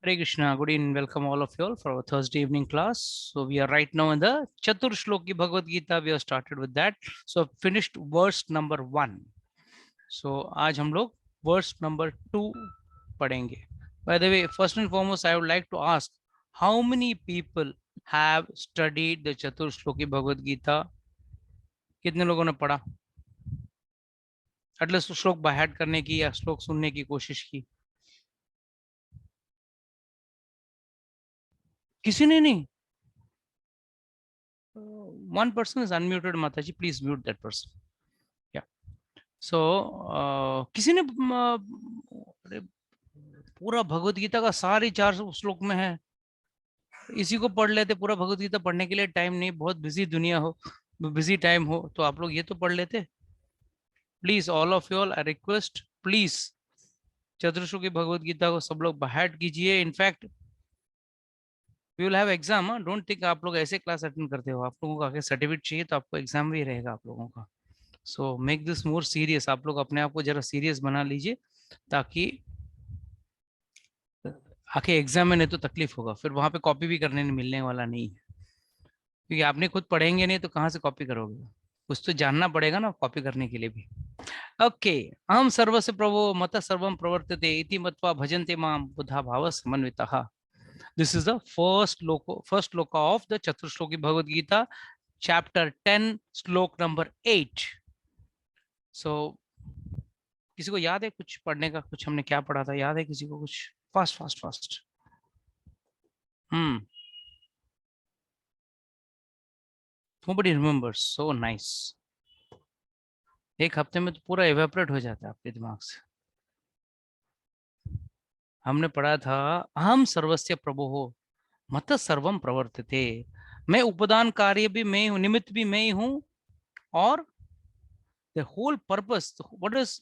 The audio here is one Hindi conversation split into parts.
Hare Krishna, good evening, welcome all of you all for our Thursday evening class. So we are right now in the Chatur Shloki Bhagavad Gita. We have started with that. So finished verse number 1. So आज हम लोग verse number 2 पढ़ेंगे. By the way, first and foremost, I would like to ask, how many people have studied the Chatur Shloki Bhagavad Gita? कितने लोगों ने पढ़ा? एटलीस्ट श्लोक बाय हार्ट करने की या श्लोक सुनने की कोशिश की? किसी ने नहीं? One person is unmuted, Mataji. Please mute that person. Yeah. So किसी ने अरे पूरा भगवत गीता का सारे 400 श्लोक में है. इसी को पढ़ लेते. पूरा भगवत गीता पढ़ने के लिए टाइम नहीं. बहुत बिजी दुनिया हो, बिजी टाइम हो, तो आप लोग ये तो पढ़ लेते. Please all of you all I request, please चतुर्श्लोकी भगवत गीता को सब लोग बाहर कीजिए. In fact we will have exam. Don't think आप लोग ऐसे क्लास अटेंड करते हो. आप लोगों को आगे सर्टिफिकेट चाहिए तो आपको एग्जाम भी रहेगा आप लोगों का. So make this more serious. आप लोग अपने आप को जरा सीरियस बना लीजिए, ताकि आके एग्जाम में नहीं तो तकलीफ होगा. फिर वहां पे कॉपी भी करने मिलने वाला नहीं है, क्योंकि आपने खुद पढ़ेंगे नहीं तो कहाँ से कॉपी करोगे. कुछ तो जानना पड़ेगा ना कॉपी करने के लिए भी. ओके. अहम सर्वस्य प्रभो मत सर्वम प्रवर्तते इति मत्वा भजन्ते माम बुधा भाव समन्वितः. दिस इज द फर्स्ट श्लोक ऑफ द चतुर्श्लोकी भगवद गीता, चैप्टर 10, श्लोक नंबर 8. सो किसी को याद है कुछ पढ़ने का? कुछ हमने क्या पढ़ा था, याद है किसी को कुछ? Fast fast fast. Nobody remembers. So nice. एक हफ्ते में तो पूरा एवेपोरेट हो जाता है आपके दिमाग से. हमने पढ़ा था अहम सर्वस्य प्रभो हो मत सर्वम प्रवर्तते. मैं उपादान कार्य भी मैं हूँ, निमित्त भी मैं ही हूँ, और the whole purpose. What is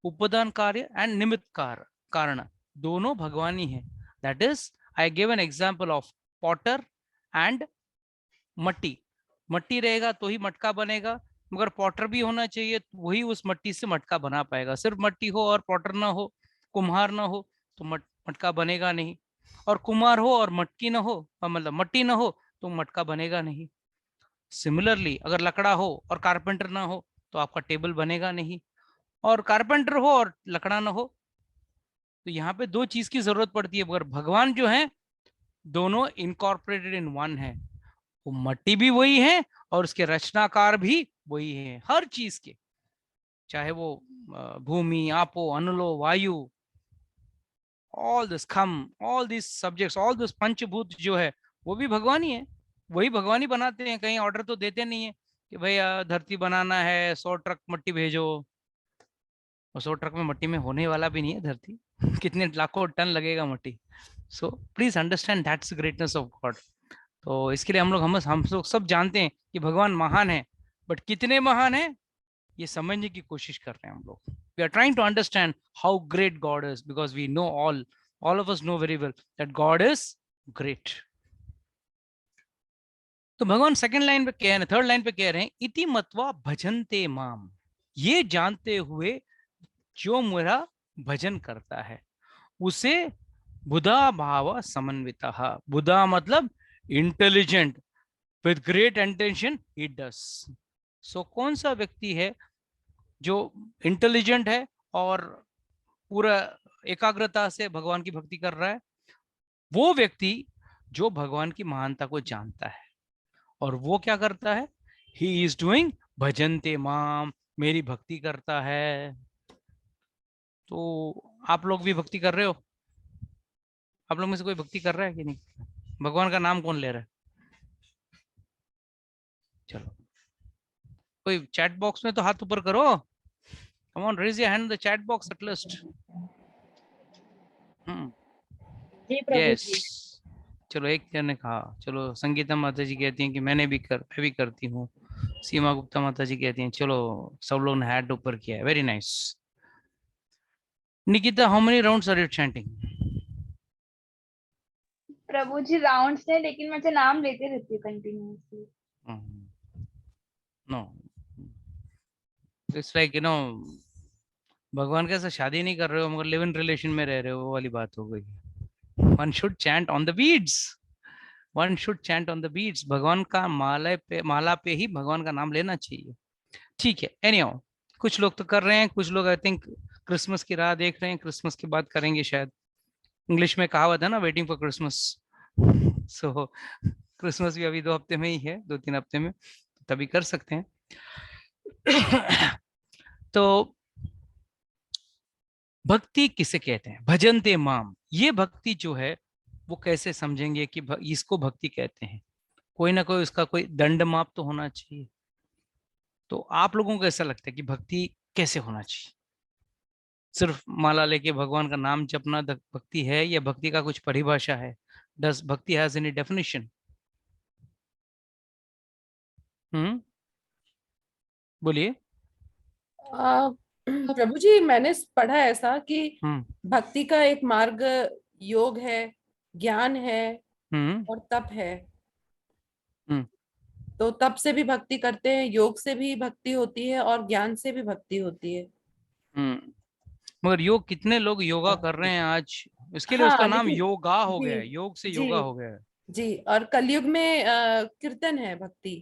उपादान कार्य एंड निमित्त कारण? दोनों भगवान ही है. That is I give an example of potter and मट्टी. मट्टी रहेगा तो ही मटका बनेगा, मगर पॉटर भी होना चाहिए, वही उस मट्टी से मटका बना पाएगा. सिर्फ मट्टी हो और पॉटर ना हो, कुम्हार ना हो, तो मटका बनेगा नहीं. और कुम्हार हो और मटकी ना हो, मतलब मट्टी ना हो, तो मटका बनेगा नहीं. सिमिलरली अगर लकड़ा हो और कारपेंटर ना हो तो आपका टेबल बनेगा नहीं. और कारपेंटर हो और लकड़ा ना हो, तो यहाँ पे दो चीज की जरूरत पड़ती है. मगर भगवान जो है दोनों इनकॉर्पोरेटेड इन वन है. वो मट्टी भी वही है और उसके रचनाकार भी वही है हर चीज के. चाहे वो भूमि, आपो, अनलो, वायु, ऑल दिस खम, all this subjects, all this पंचभूत जो है वो भी भगवान ही है. वही भगवान ही बनाते हैं. कहीं ऑर्डर तो देते नहीं है कि भाई धरती बनाना है, 100 ट्रक मट्टी भेजो. और 100 ट्रक में मट्टी में होने वाला भी नहीं है धरती. कितने लाखों टन लगेगा मट्टी. सो please understand that's greatness of God. तो इसके लिए हम लोग सब जानते हैं कि भगवान महान है, बट कितने महान है ये समझने की कोशिश कर रहे हैं हम लोग. We are trying to understand how great God is, because we know all of us know very well that God is great. तो भगवान सेकंड लाइन पे कह रहे हैं, थर्ड लाइन पे कह रहे हैं इति मत्वा भजन्ते माम. ये जानते हुए जो मेरा भजन करता है उसे बुधा भाव समन्वितः. बुधा मतलब इंटेलिजेंट, विद ग्रेट इंटेंशन ही डस. सो कौन सा व्यक्ति है जो इंटेलिजेंट है और पूरा एकाग्रता से भगवान की भक्ति कर रहा है? वो व्यक्ति जो भगवान की महानता को जानता है. और वो क्या करता है? ही इज डूइंग भजन्ते माम, मेरी भक्ति करता है. तो आप लोग भी भक्ति कर रहे हो? आप लोग में से कोई भक्ति कर रहा है कि नहीं? भगवान का नाम कौन ले रहा है? चलो कोई चैट बॉक्स में तो हाथ ऊपर करो. Come on, raise your hand in the chat box at least. जी प्रभु यस. जी. चलो एक जन ने कहा. चलो संगीता माता जी कहती हैं कि मैं भी करती हूँ. सीमा गुप्ता माता जी कहती हैं. चलो सब लोग ने हैंड ऊपर किया है. Very nice. Nikita, how many rounds are you chanting? Prabhu ji rounds है, लेकिन मैं नाम लेते रहती हूँ कंटिन्यूअसली. नो, इट्स लाइक भगवान के साथ शादी नहीं कर रहे हो मगर लिव इन रिलेशन में रह रहे हो, वो वाली बात हो गई. One should chant on the beads, one should chant on the beads. भगवान का माला पे ही भगवान का नाम लेना चाहिए। ठीक है, एनीहाउ कुछ लोग तो कर रहे हैं, कुछ लोग आई थिंक क्रिसमस की राह देख रहे हैं, क्रिसमस के बाद करेंगे शायद। इंग्लिश में कहावत है ना, waiting for Christmas. So Christmas भी अभी 2 हफ्ते में ही है, 2-3 हफ्ते में, तभी कर सकते हैं। तो भक्ति किसे कहते हैं? भजनते माम, ये भक्ति जो है वो कैसे समझेंगे कि इसको भक्ति कहते हैं? कोई ना कोई उसका कोई दंड माप तो होना चाहिए। तो आप लोगों को ऐसा लगता है कि भक्ति कैसे होना चाहिए? सिर्फ माला लेके भगवान का नाम जपना भक्ति है, या भक्ति का कुछ परिभाषा है? डज भक्ति हैज एनी डेफिनेशन? बोलिए। प्रभु जी, मैंने पढ़ा है ऐसा कि हम्म भक्ति का एक मार्ग योग है, ज्ञान है हम्म और तप है। हम्म तो तप से भी भक्ति करते हैं, योग से भी भक्ति होती है और ज्ञान से भी भक्ति होती है। हम्म। मगर योग, कितने लोग योगा कर रहे हैं आज? इसके लिए उसका हाँ नाम लेकिन, योगा हो गया जी है, योग से जी योगा हो गया है। जी, और कलयुग में कीर्तन है भक्ति,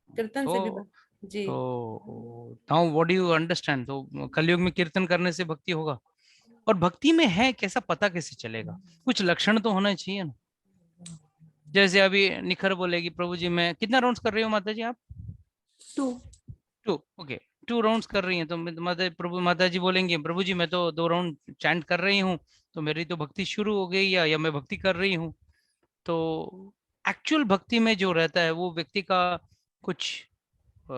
कीर्तन से भी तो जी। तो now what do you understand? तो कलयुग में कीर्तन करने से भक्ति होगा? और भक्ति में है कैसा पता कैसे चलेगा? कुछ लक्षण तो होना चाहिए ना। जैसे अभी निखर बोलेगी, प्रभु जी मैं कितना राउंड्स कर रही हूँ माता जी आप? 2। 2, ओके। 2 राउंड्स कर रही हैं तो माता जी बोलेंगे, प्रभु जी मैं तो 2 राउंड चैंट कर रही हूँ, तो मेरी तो भक्ति शुरू हो गई, या मैं भक्ति कर रही हूँ। तो एक्चुअल भक्ति में जो रहता है वो व्यक्ति का कुछ अ,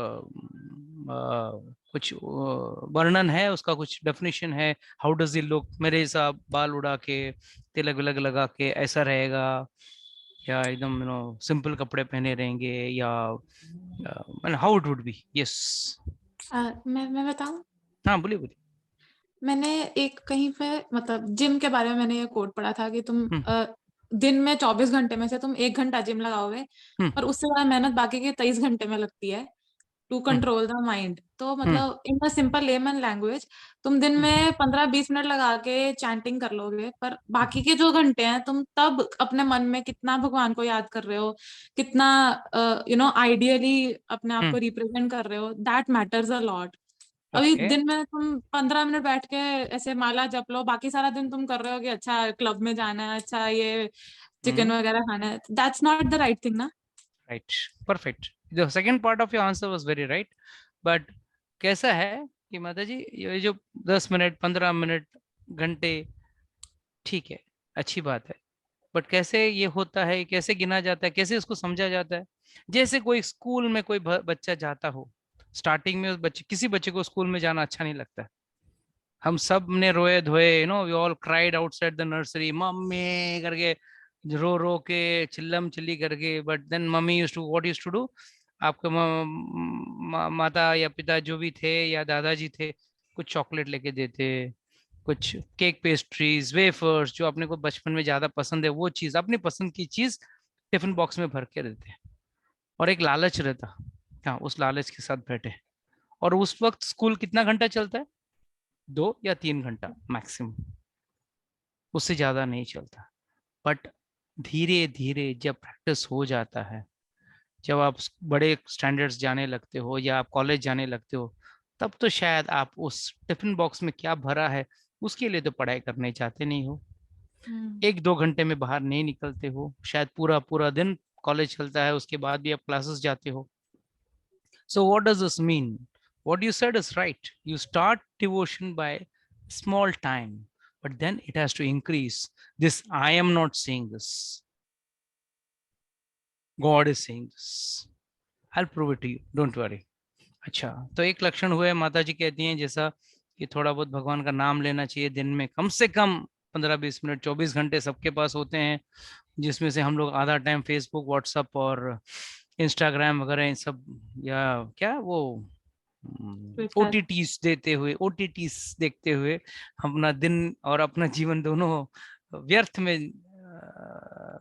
कुछ वर्णन है, उसका कुछ डेफिनेशन है? How does it look? मेरे हिसाब बाल उड़ा के, तिलक विलक लगा के ऐसा रहेगा, या एकदम सिंपल कपड़े पहने रहेंगे, या how it would be? Yes. मैं बताऊं? हाँ बोलिए बोलिए। मैंने एक कहीं पे मतलब जिम के बारे में मैंने ये कोट पढ़ा था कि तुम हम्म दिन में 24 घंटे में से तुम 1 घंटा जिम लगाओगे, हम्म और उससे ज्यादा मेहनत बाकी के 23 घंटे में लगती है to hmm control the mind. तो हम्म मतलब in a simple layman language, तुम दिन हम्म में 15-20 मिनट लगा के चैंटिंग कर लोगे, पर बाकी के जो घंटे हैं तुम तब अपने मन में कितना भगवान को याद कर रहे हो, कितना आइडियली अपने आप हम्म, को रिप्रेजेंट कर रहे हो, दैट मैटर्स अ लॉट। अभी ओके। दिन में तुम 15 मिनट बैठ के ऐसे माला जप लो, बाकी सारा दिन तुम कर रहे हो कि अच्छा क्लब में जाना है, अच्छा ये चिकन हम्म, वगैरह खाना है, that's not the right thing ना। Right, perfect. The second part of your answer was very right, but कैसा है कि माता जी ये जो 10 मिनट 15 मिनट घंटे, ठीक है, अच्छी बात है, बट कैसे ये होता है, कैसे गिना जाता है, कैसे उसको समझा जाता है? जैसे कोई स्कूल में कोई बच्चा जाता हो, स्टार्टिंग में उस बच्चे, किसी बच्चे को स्कूल में जाना अच्छा नहीं लगता है। हम सब ने रोए धोए, we all cried outside the nursery, mummy करके, रो रो के, चिल्लम चिल्ली करके, but then mummy used to what used to do, आपके माता या पिता जो भी थे या दादाजी थे, कुछ चॉकलेट लेके देते, कुछ केक पेस्ट्रीज वेफर्स, जो अपने को बचपन में ज्यादा पसंद है वो चीज, अपनी पसंद की चीज टिफिन बॉक्स में भर के देते हैं। और एक लालच रहता, हाँ, उस लालच के साथ बैठे। और उस वक्त स्कूल कितना घंटा चलता है? 2 या 3 घंटा मैक्सिमम, उससे ज्यादा नहीं चलता। बट धीरे धीरे जब प्रैक्टिस हो जाता है, जब आप बड़े स्टैंडर्ड्स जाने लगते हो या आप कॉलेज जाने लगते हो, तब तो शायद आप उस टिफिन बॉक्स में क्या भरा है उसके लिए तो पढ़ाई करने चाहते नहीं हो। 1-2 घंटे में बाहर नहीं निकलते हो, शायद पूरा पूरा दिन कॉलेज चलता है, उसके बाद भी आप क्लासेस जाते हो। So what does this mean? What you said is right. You start devotion by small time, but then it has to increase. This I am not saying this. God is saying this. I'll prove it to you. Don't worry. अच्छा, तो एक लक्षण हुए, माता जी कहती हैं जैसा कि थोड़ा बहुत भगवान का नाम लेना चाहिए दिन में, कम से कम 15-20 मिनट। 24 घंटे सबके पास होते हैं, जिसमें से हम लोग आधा टाइम फेसबुक व्हाट्सएप और इंस्टाग्राम वगैरह इन सब, या क्या वो Twitter। ओटीटीज देते हुए, ओटीटीज देखते हुए हम अपना दिन और अपना जीवन दोनों व्यर्थ में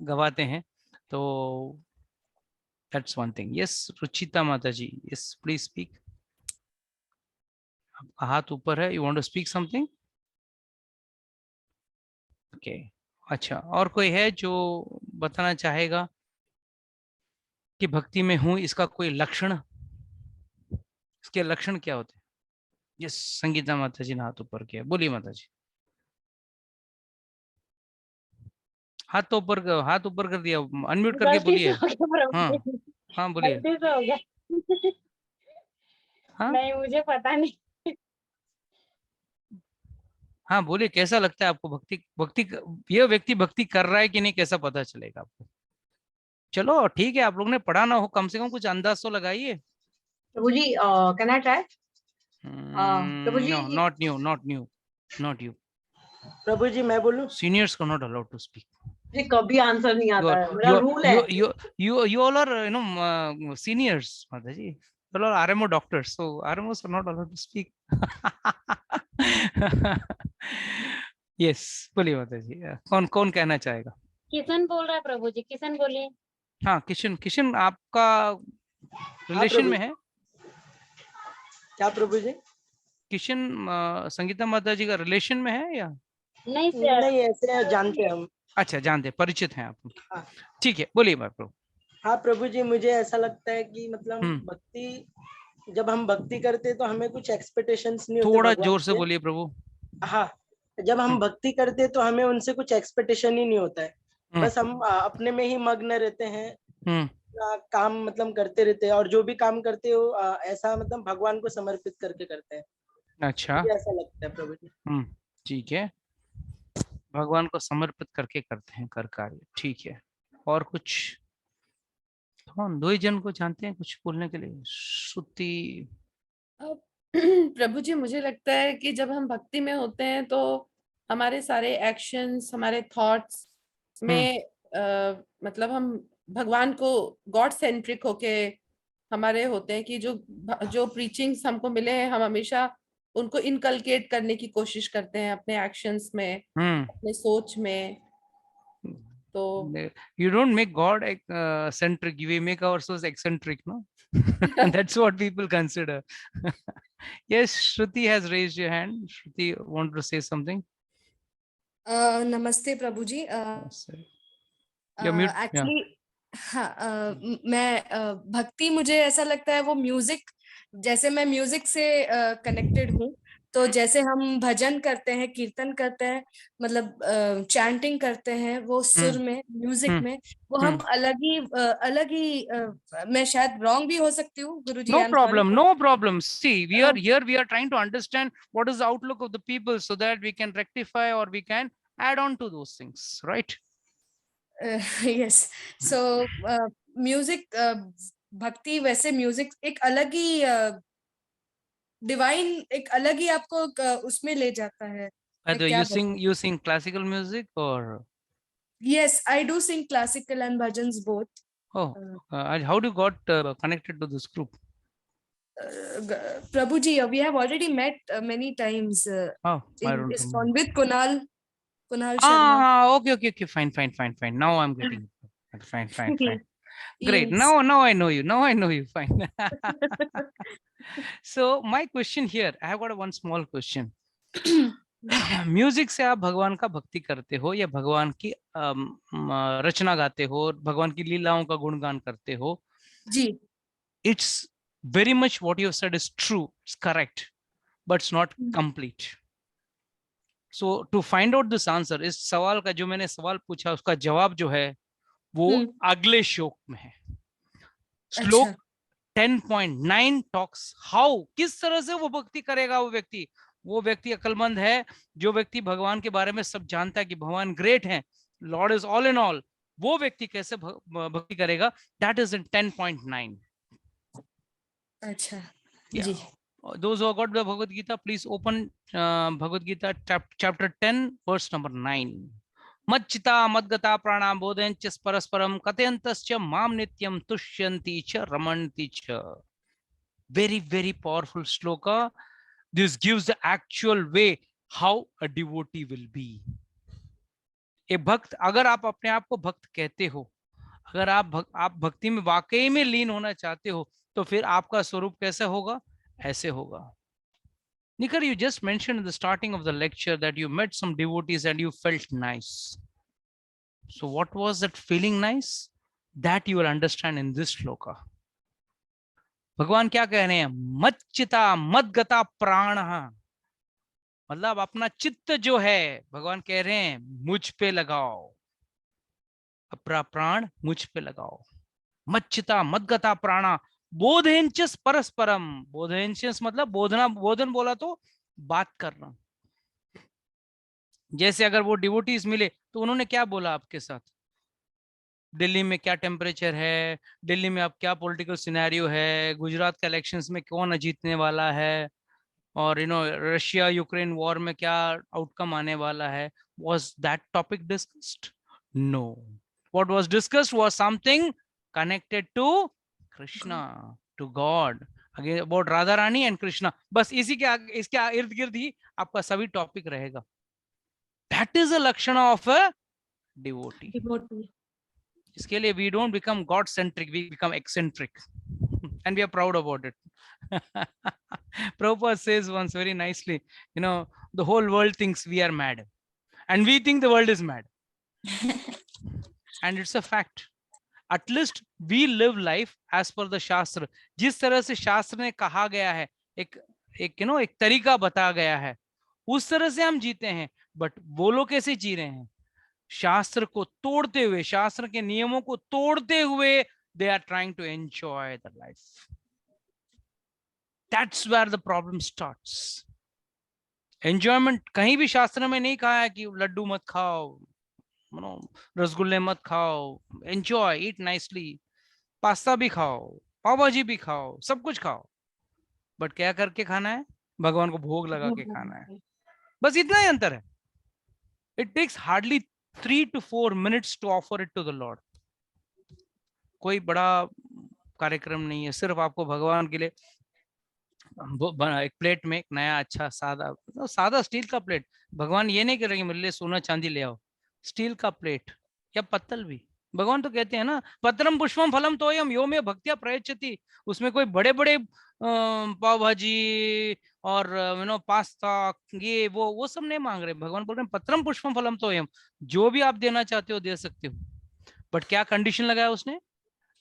गवाते हैं। तो that's one thing. Yes Ruchita Mata ji, yes please speak. आपका हाथ ऊपर है, you want to speak something? Okay, अच्छा, और कोई है जो बताना चाहेगा कि भक्ति में हूं, इसका कोई लक्षण, इसके लक्षण क्या होते हैं? ये संगीता माता जी ने हाथ ऊपर किया, बोलिए माता जी। हाथ तो ऊपर, हाथ ऊपर कर दिया, अनम्यूट करके गलती से बोलिए। हो गया प्रभु हाँ जी, हाँ बोलिए। गलती से हो गया। हाँ नहीं, मुझे पता नहीं। हाँ बोलिए, कैसा लगता है आपको भक्ति, भक्ति ये व्यक्ति भक्ति कर रहा है कि नहीं, कैसा पता चलेगा आपको? चलो ठीक है, आप लोग ने पढ़ा ना हो, कम से कम कुछ अंदाज तो लगाइए। प्रभु जी, कैन आई ट्राई? प्रभु जी, no, not new, not new, not you. प्रभु जी मैं बोलूं? Seniors are not allowed to speak. जी कभी आंसर नहीं You आता are, है, मेरा रूल है। you all are, seniors, Mataji. You all are RMO doctors, so RMOs are not allowed to speak. Yes, बोलिए माताजी, कौन कौन कहना चाहेगा? किशन बोल रहा है प्रभु जी, किशन बोलिए। हाँ किशन, किशन आपका रिलेशन प्रभु में है? क्या प्रभु जी? किशन संगीता माता जी का रिलेशन में है या? नहीं सर, नहीं, ऐसे जानते हैं हम। अच्छा, जानते, परिचित हैं आप उनके। हाँ। ठीक है, बोलिए प्रभु। हाँ प्रभु जी, मुझे ऐसा लगता है कि मतलब हम्म। भक्ति, जब हम भक्ति करते हैं तो हमें कुछ एक्सपेक्टेशंस नहीं होते थोड़ा भगवान जोर से से। बोलिए प्रभु। हाँ, जब हम भक्ति करते हैं तो हमें उनसे कुछ एक्सपेक्टेशन ही नहीं होता है। बस हम अपने में ही मग्न रहते हैं, काम मतलब करते रहते हैं, और जो भी काम करते हो ऐसा मतलब भगवान को समर्पित करके करते हैं। अच्छा, मुझे ऐसा लगता है प्रभु जी। ठीक है, भगवान को समर्पित करके करते हैं कर कार्य, ठीक है। और कुछ? कौन, दो ही जन को जानते हैं कुछ बोलने के लिए? श्रुति। प्रभु जी, मुझे लगता है कि जब हम भक्ति में होते हैं तो हमारे सारे एक्शंस, हमारे थॉट्स में मतलब हम भगवान को गॉड सेंट्रिक होके हमारे होते हैं, कि जो प्रीचिंग्स हमको मिले हैं हम हमेशा उनको इनकलकेट करने की कोशिश करते हैं अपने एक्शंस में, अपने सोच में। तो you don't make God centric, we make ourselves eccentric, no? And that's what people consider. Yes, Shruti has raised your hand. Shruti want to say something? नमस्ते प्रभु जी। You're mute. एक्चुअली हाँ, मैं भक्ति, मुझे ऐसा लगता है वो म्यूजिक, जैसे मैं म्यूजिक से कनेक्टेड हूँ, तो जैसे हम भजन करते हैं, कीर्तन करते हैं, मतलब चैंटिंग करते हैं, वो सुर में, म्यूजिक में, वो हम अलग ही मैं शायद रॉन्ग भी हो सकती हूँ गुरुजी। No problem, no problem. See, we are here, we are trying to understand what is the outlook of the people so that we can rectify or we can add on to those things, right? Yes. So music, भक्ति, वैसे म्यूजिक एक अलग ही डिवाइन, एक अलग ही आपको उसमें ले जाता है। By the way, you sing classical music or? Yes, I do sing classical and bhajans both. Oh, how do you got connected to this group? Prabhuji, we have already met many times I don't in remember. ISKCON with Kunal Sharma. Okay, fine. Now I'm getting it. Fine. Great. Yes. Now I know you. Fine. So my question here, I have got one small question. Music से आप भगवान का भक्ति करते हो या भगवान की रचना गाते हो, भगवान की लीलाओं का गुणगान करते हो? जी, it's very much what you have said is true, it's correct, but it's not complete. So to find out this answer, इस सवाल का जो मैंने सवाल पूछा उसका जवाब जो है वो अगले श्लोक में है. श्लोक 10.9 टॉक्स हाउ, किस तरह से वो भक्ति करेगा वो व्यक्ति अक्लमंद है, जो व्यक्ति भगवान के बारे में सब जानता है कि भगवान ग्रेट है, Lord is all in all, वो व्यक्ति कैसे भक्ति करेगा, दैट इज इन 10.9. अच्छा जी. Those who have got the Bhagavad Gita, please open Bhagavad Gita chapter 10 verse number 9. मच्चिता मद्गता प्राणां बोधयञ्च परस्परं कथयन्तश्च मां नित्यं तुष्यन्ति च रमन्ति च. Very powerful shloka. This gives the actual way how a devotee will be. एक भक्त, अगर आप अपने आप को भक्त कहते हो, अगर आप भक्ति में वाकई में लीन होना चाहते हो, तो फिर आपका स्वरूप कैसे होगा? ऐसे होगा. Nikar, you just mentioned in the starting of the lecture that you met some devotees and you felt nice. So what was that feeling nice? That you will understand in this shloka. भगवान क्या कह रहे हैं? मच्चिता मदगता प्राण, मतलब अपना चित्त जो है भगवान कह रहे हैं मुझ पे लगाओ, अपना प्राण मुझ पे लगाओ। मच्चिता मदगता प्राणा बोधेंचस परस्परम, बोधेंचस मतलब बोधना, बोधन बोला तो बात करना। जैसे अगर वो डिवोटीज मिले तो उन्होंने क्या बोला आपके साथ, दिल्ली में क्या टेम्परेचर है, दिल्ली में अब क्या पॉलिटिकल सिनेरियो है, गुजरात के इलेक्शंस में कौन जीतने वाला है, और रशिया यूक्रेन वॉर में क्या आउटकम आने वाला है। Was that topic discussed? No. What was discussed was something connected to Krishna, to God, again about Radha Rani and Krishna. बस इसी के इसके इर्द गिर्द ही आपका सभी टॉपिक रहेगा। That is a lakshana of a devotee. इसके लिए we don't become God centric, we become eccentric and we are proud about it. Prabhupada says once very nicely, the whole world thinks we are mad and we think the world is mad. And it's a fact. At least we live life as per the Shastra. जिस तरह से शास्त्र ने कहा गया है, एक तरीका बताया गया है, उस तरह से हम जीते हैं। बट वो लोग कैसे जी रहे हैं? शास्त्र को तोड़ते हुए, शास्त्र के नियमों को तोड़ते हुए they are trying to enjoy the life. That's where the problem starts. Enjoyment कहीं भी शास्त्र में नहीं कहा है कि लड्डू मत खाओ, रसगुल्ले मत खाओ, enjoy, eat nicely, पास्ता भी खाओ, पाव भाजी भी खाओ, सब कुछ खाओ, बट क्या करके खाना है? भगवान को भोग लगा के खाना है। बस इतना ही अंतर है। It takes hardly 3 to 4 minutes to offer it to the Lord. कोई बड़ा कार्यक्रम नहीं है, सिर्फ आपको भगवान के लिए एक प्लेट में एक नया अच्छा सादा स्टील का प्लेट। भगवान ये नहीं करेंगे मेरे लिए सोना चांदी ले आओ, स्टील का प्लेट या पत्तल भी। भगवान तो कहते हैं ना, पत्रम पुष्पम फलम तोयम यो में भक्तिया प्रयच्छति। उसमें कोई बड़े बड़े पाव भाजी और पास्ता ये वो सब नहीं मांग रहे। भगवान बोल रहे हैं पत्रम पुष्पम फलम तोयम, जो भी आप देना चाहते हो दे सकते हो, बट क्या कंडीशन लगाया उसने?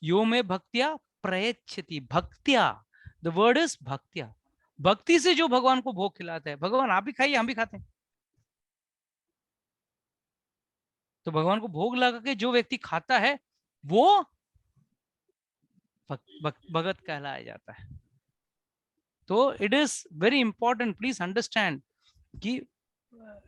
यो में भक्तिया प्रयच्छति। भक्तिया, द वर्ड इज भक्तिया, भक्ति से जो भगवान को भोग खिलाता है। भगवान आप भी खाइए, हम भी खाते हैं। तो भगवान को भोग लगा के जो व्यक्ति खाता है वो भगत कहलाया जाता है। तो it is very important, please understand कि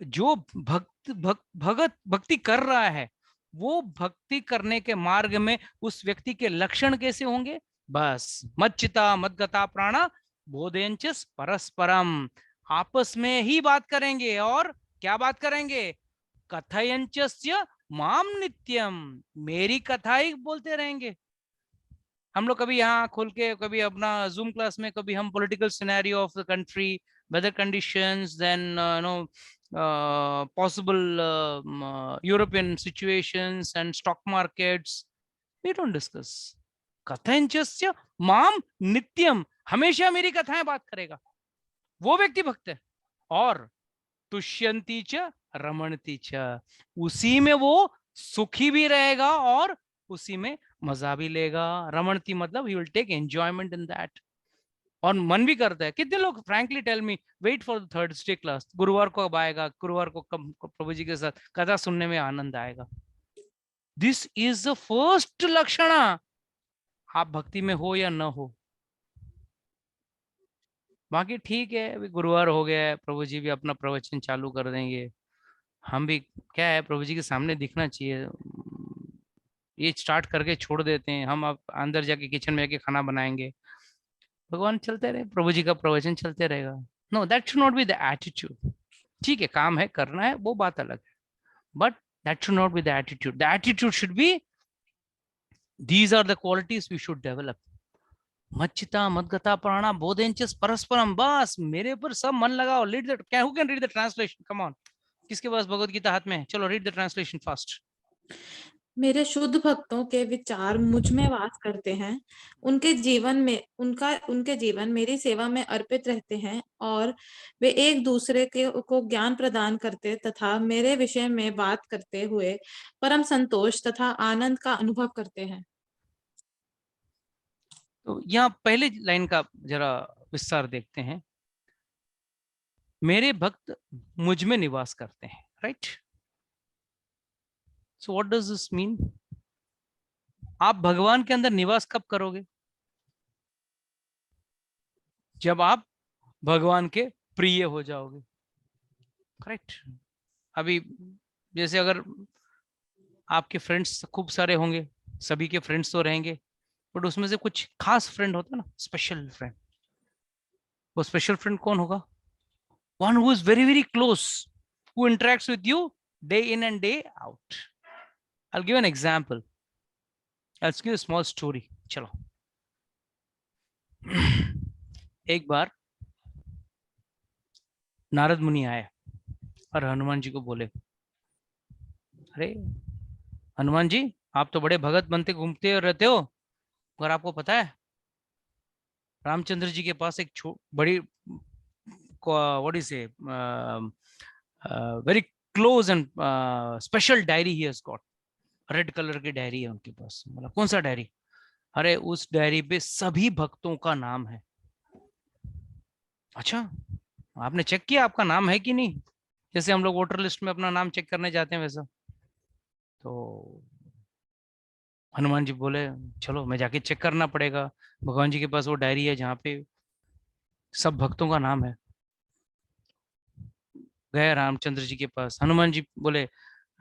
जो भक्ति कर रहा है, वो भक्ति करने के मार्ग में उस व्यक्ति के लक्षण कैसे होंगे? बस मच्चिता मदगता प्राणा बोधेंचस परस्परम, आपस में ही बात करेंगे। और क्या बात करेंगे? कथयंचस्य माम नित्यम, मेरी कथा ही बोलते रहेंगे। हम लोग कभी यहाँ खोल के, कभी अपना जूम क्लास में, कभी हम political scenario of the country, weather conditions, then possible European situations and stock markets, we don't discuss. कथंचस्य माम नित्यम, हमेशा मेरी कथाएं बात करेगा, वो व्यक्ति भक्त है। और तुष्यंती च रमणती च, उसी में वो सुखी भी रहेगा और उसी में मजा भी लेगा। रमणती मतलब he will take enjoyment in that, और मन भी करता है। कितने लोग frankly tell me wait for the Thursday class, गुरुवार को अब आएगा, गुरुवार को प्रभु जी के साथ कथा सुनने में आनंद आएगा। दिस इज द फर्स्ट लक्षण, आप भक्ति में हो या न हो। बाकी ठीक है, अभी गुरुवार हो गया है, प्रभु जी भी अपना प्रवचन चालू कर देंगे, हम भी क्या है प्रभु जी के सामने दिखना चाहिए। ये स्टार्ट करके छोड़ देते हैं, हम अब अंदर जाके किचन में जाके खाना बनाएंगे, भगवान चलते रहे, प्रभु जी का प्रवचन चलते रहेगा। No, that should not be the attitude. ठीक है, काम है, करना है, वो बात अलग है, but that should not be the attitude. The attitude should be, these are the qualities we should develop. मच्चिता मदगता प्राणा बोधेंचस परस्परम, बस मेरे ऊपर सब मन लगाओ। Read the, who can read the translation? Come on, किसके पास भगवत गीता हाथ में है? चलो रीड द ट्रांसलेशन फास्ट। मेरे शुद्ध भक्तों के विचार मुझ में वास करते हैं, उनके जीवन मेरी सेवा में अर्पित रहते हैं और वे एक दूसरे को ज्ञान प्रदान करते तथा मेरे विषय में बात करते हुए परम संतोष तथा आनंद का अनुभव करते हैं। तो यहाँ पहले लाइन का जरा विस्तार देखते हैं। मेरे भक्त मुझ में निवास करते हैं, right? So what does this mean? आप भगवान के अंदर निवास कब करोगे? जब आप भगवान के प्रिय हो जाओगे, करेक्ट? अभी जैसे अगर आपके फ्रेंड्स खूब सारे होंगे, सभी के फ्रेंड्स तो रहेंगे, बट उसमें से कुछ खास फ्रेंड होता है ना, स्पेशल फ्रेंड। वो स्पेशल फ्रेंड कौन होगा? One who is very very close, who interacts with you day in and day out. I'll give an example. I'll give a small story. चलो, एक बार नारद मुनि आए और हनुमान जी को बोले, अरे हनुमान जी, आप तो बड़े भगत बनते घूमते रहते हो, और आपको पता है रामचंद्र जी के पास एक बड़ी what is a very close and special diary he has got. Red colour की डायरी है उनके पास। बोला कौन सा डायरी? अरे उस डायरी पे सभी भक्तों का नाम है। अच्छा, आपने चेक किया आपका नाम है कि नहीं? जैसे हम लोग वोटर लिस्ट में अपना नाम चेक करने जाते हैं वैसा। तो हनुमान जी बोले चलो मैं जाके चेक करना पड़ेगा। भगवान जी के पास वो डायरी है जहाँ पे सब भक्तों का नाम है। गए रामचंद्र जी के पास। हनुमान जी बोले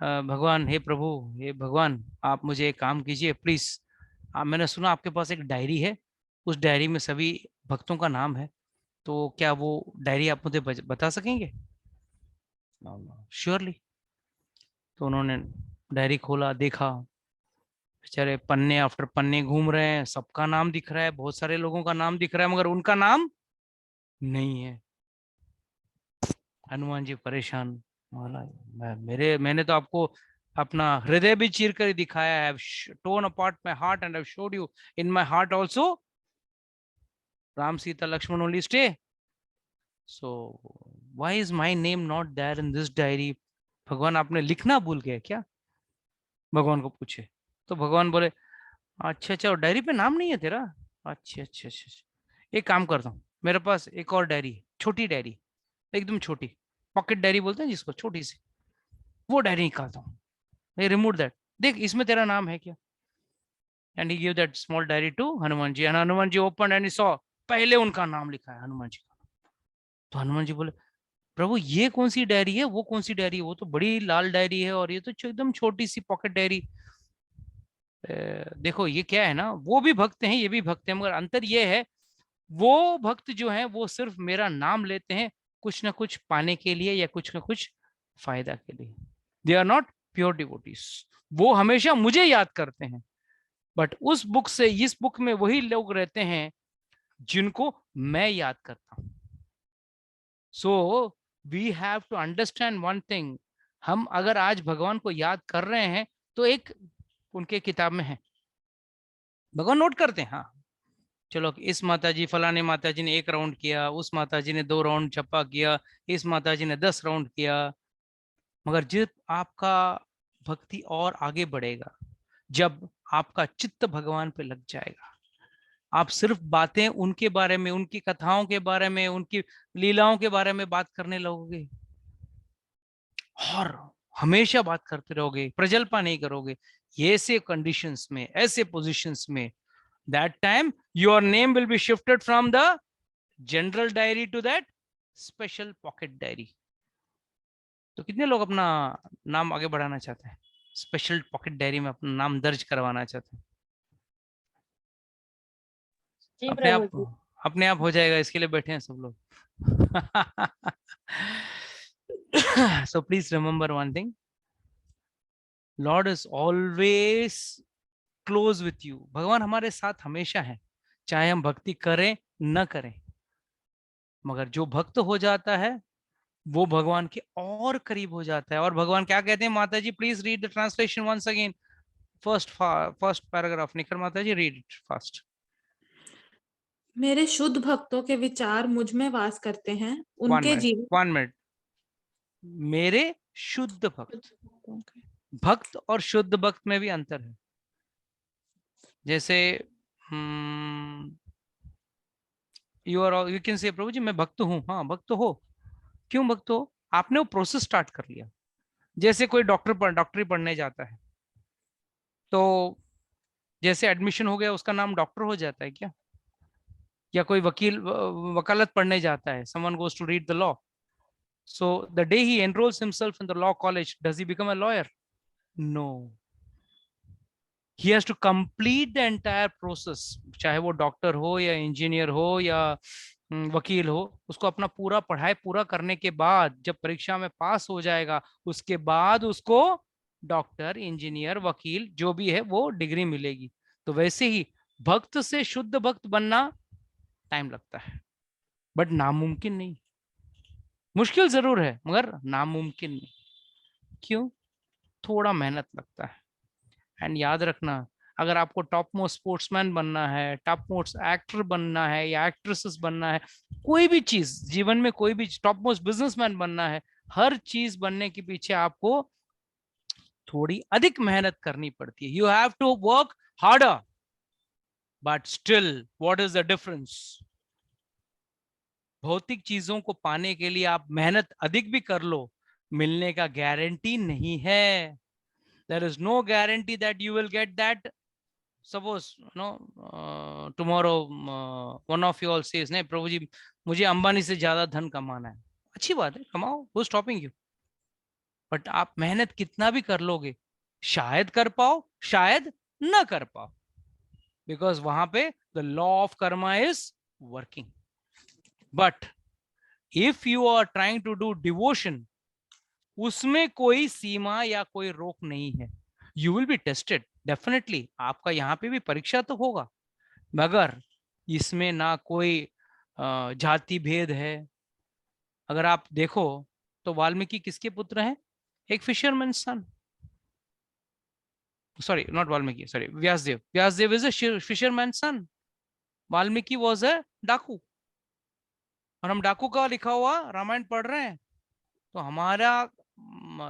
भगवान, हे प्रभु, हे भगवान, आप मुझे एक काम कीजिए प्लीज। मैंने सुना आपके पास एक डायरी है, उस डायरी में सभी भक्तों का नाम है, तो क्या वो डायरी आप मुझे बता सकेंगे? श्योरली। तो उन्होंने डायरी खोला, देखा, बेचारे पन्ने आफ्टर पन्ने घूम रहे हैं, सबका नाम दिख रहा है, बहुत सारे लोगों का नाम दिख रहा है, मगर उनका नाम नहीं है। हनुमान जी परेशान। मैंने तो आपको अपना हृदय भी चीर कर दिखाया है। torn apart my heart and I've showed you in my heart also Ram, Sita, Lakshman only stay. So why is my name not there in this diary? भगवान आपने लिखना भूल गए क्या? भगवान को पूछे तो भगवान बोले अच्छा अच्छा, डायरी पे नाम नहीं है तेरा? अच्छा अच्छा अच्छा, एक काम करता हूँ, मेरे पास एक और डायरी है, छोटी डायरी, एकदम छोटी, पॉकेट डायरी बोलते हैं जिसको, छोटी सी, वो डायरी निकालता हूँ, रिमूव दैट, देख इसमें तेरा नाम है क्या? And he give that small diary to Hanuman ji, and Hanuman ji open and he saw पहले उनका नाम लिखा है, हनुमान जी का। तो हनुमान जी बोले प्रभु ये कौन सी डायरी है, वो कौन सी डायरी है? वो तो बड़ी लाल डायरी है और ये तो एकदम छोटी सी पॉकेट डायरी। देखो ये क्या है ना, वो भी भक्त हैं, ये भी भक्त हैं, मगर अंतर ये है वो भक्त जो हैं वो सिर्फ मेरा नाम लेते हैं कुछ ना कुछ पाने के लिए या कुछ ना कुछ फायदा के लिए। They are not pure devotees, वो हमेशा मुझे याद करते हैं। बट उस बुक से इस बुक में वही लोग रहते हैं जिनको मैं याद करता हूं। So we have to understand one thing, हम अगर आज भगवान को याद कर रहे हैं तो एक उनके किताब में है, भगवान नोट करते हैं। हाँ चलो, इस माताजी फलाने माताजी ने 1 राउंड किया, उस माताजी ने 2 राउंड चप्पा किया, इस माताजी ने 10 राउंड किया। मगर जब आपका भक्ति और आगे बढ़ेगा, जब आपका चित्त भगवान पे लग जाएगा, आप सिर्फ बातें उनके बारे में, उनकी कथाओं के बारे में, उनकी लीलाओं के बारे में बात करने लगोगे और हमेशा बात करते रहोगे, प्रजल्पा नहीं करोगे। ऐसे कंडीशंस में, ऐसे पोजीशंस में, that time your name will be shifted from the general diary to that special pocket diary. तो कितने लोग अपना नाम आगे बढ़ाना चाहते हैं, स्पेशल पॉकेट डायरी में अपना नाम दर्ज करवाना चाहते हैं? जी अपने आप हो जाएगा, इसके लिए बैठे हैं सब लोग। So please remember one thing, Lord is always close with you. भगवान हमारे साथ हमेशा है, चाहे हम भक्ति करें न करें। मगर जो भक्त हो जाता है वो भगवान के और करीब हो जाता है। और भगवान क्या कहते हैं? माता जी please read the translation once again. First paragraph Nikhil माता जी, रीड इट फास्ट। मेरे शुद्ध भक्तों के विचार मुझ में वास करते हैं, उनके जीवन 1 मिनट। मेरे शुद्ध भक्त, भक्त और शुद्ध भक्त में भी अंतर है। जैसे यू कैन से प्रभु जी मैं भक्त हूँ, हाँ भक्त हो। क्यों भक्त हो? आपने वो प्रोसेस स्टार्ट कर लिया। जैसे कोई डॉक्टरी पढ़ने जाता है, तो जैसे एडमिशन हो गया उसका नाम डॉक्टर हो जाता है क्या? या कोई वकालत पढ़ने जाता है, someone goes to read the law, so the day he enrolls himself in the law college, does he become a lawyer? No, he has to complete the entire process, चाहे वो डॉक्टर हो या इंजीनियर हो या वकील हो। उसको अपना पूरा पढ़ाई पूरा करने के बाद जब परीक्षा में पास हो जाएगा, उसके बाद उसको डॉक्टर, इंजीनियर, वकील जो भी है वो डिग्री मिलेगी। तो वैसे ही भक्त से शुद्ध भक्त बनना टाइम लगता है, बट नामुमकिन नहीं। मुश्किल जरूर है मगर नामुमकिन नहीं। क्यों? थोड़ा मेहनत लगता है। एंड याद रखना, अगर आपको टॉप मोस्ट स्पोर्ट्समैन बनना है, टॉप मोस्ट एक्टर बनना है या एक्ट्रेसेस बनना है, कोई भी चीज जीवन में, कोई भी टॉप मोस्ट बिजनेसमैन बनना है, हर चीज बनने के पीछे आपको थोड़ी अधिक मेहनत करनी पड़ती है। You have to work harder, but still what is the difference? भौतिक चीजों को पाने के लिए आप मेहनत अधिक भी कर लो, मिलने का गारंटी नहीं है। There is no guarantee that you will get that. Suppose tomorrow one of you all says, नहीं प्रभु जी मुझे अंबानी से ज्यादा धन कमाना है। अच्छी बात है, कमाओ, who's stopping you? बट आप मेहनत कितना भी कर लोगे, शायद कर पाओ, शायद ना कर पाओ, बिकॉज वहां पे the law of karma is working. But if you are trying to do devotion, उसमें कोई सीमा या कोई रोक नहीं है। You will be tested definitely, आपका यहाँ पे भी परीक्षा तो होगा, मगर इसमें ना कोई जाति भेद है। अगर आप देखो तो वाल्मीकि किसके पुत्र हैं? एक fisherman son, sorry not Valmiki, sorry Vyasdev. Vyasdev is a fisherman son, Valmiki was a daku. और हम डाकू का लिखा हुआ रामायण पढ़ रहे हैं। तो हमारा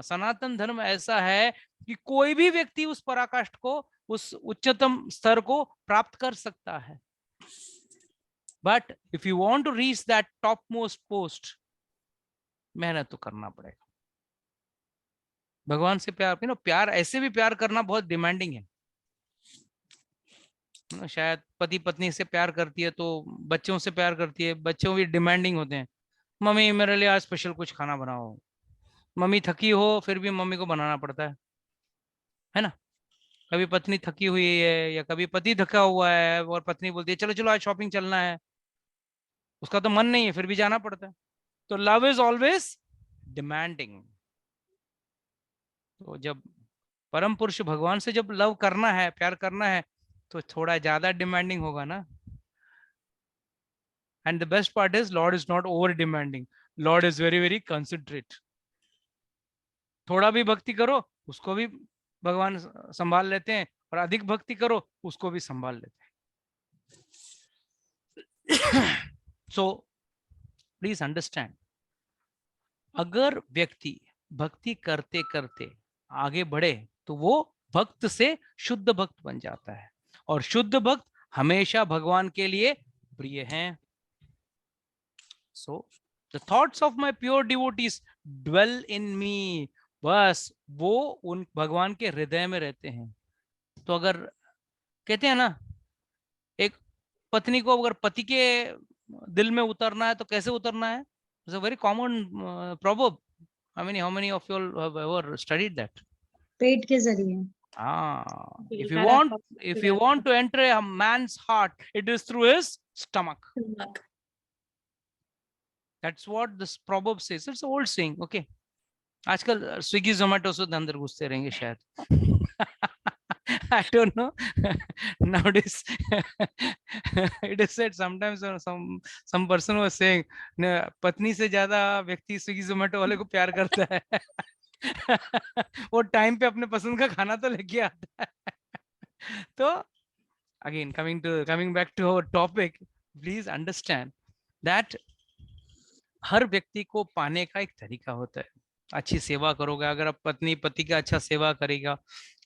सनातन धर्म ऐसा है कि कोई भी व्यक्ति उस पराकाष्ठ को, उस उच्चतम स्तर को प्राप्त कर सकता है। But if you want to reach that top most post, मेहनत तो करना पड़ेगा। भगवान से प्यार, प्यार ऐसे भी प्यार करना बहुत डिमांडिंग है। शायद पति पत्नी से प्यार करती है तो बच्चों से प्यार करती है, बच्चों भी डिमांडिंग होते हैं। मम्मी मेरे लिए आज स्पेशल कुछ खाना बनाओ। मम्मी थकी हो फिर भी मम्मी को बनाना पड़ता है ना। कभी पत्नी थकी हुई है या कभी पति थका हुआ है और पत्नी बोलती है चलो चलो आज शॉपिंग चलना है, उसका तो मन नहीं है फिर भी जाना पड़ता है। तो लव इज ऑलवेज डिमांडिंग। तो जब परम पुरुष भगवान से जब लव करना है, प्यार करना है, तो थोड़ा ज्यादा डिमांडिंग होगा ना। And the best part is Lord is not over demanding, Lord is very very considerate. थोड़ा भी भक्ति करो उसको भी भगवान संभाल लेते हैं, और अधिक भक्ति करो उसको भी संभाल लेते हैं। सो प्लीज अंडरस्टैंड, अगर व्यक्ति भक्ति करते करते आगे बढ़े तो वो भक्त से शुद्ध भक्त बन जाता है, और शुद्ध भक्त हमेशा भगवान के लिए प्रिय हैं। So the thoughts of my pure devotees dwell in me, बस वो उन भगवान के हृदय में रहते हैं। तो अगर कहते हैं ना, एक पत्नी को अगर पति के दिल में उतरना है तो कैसे उतरना है? It's a very common proverb. I mean, how many of you all have ever studied that? पेट के जरिए। If you want to enter a man's heart, it is through his stomach. That's what this proverb says. It's an old saying. Okay. आजकल स्विगी जोमेटो से अंदर घुसते रहेंगे शायद। I don't know. Nowadays, it is said sometimes some person was saying, पत्नी से ज्यादा व्यक्ति स्विगी जोमेटो वाले को प्यार करता है। वो टाइम पे अपने पसंद का खाना तो लेके आता है। तो again coming back to our topic, please understand that हर व्यक्ति को पाने का एक तरीका होता है। अच्छी सेवा करोगे, अगर आप पत्नी पति का अच्छा सेवा करेगा,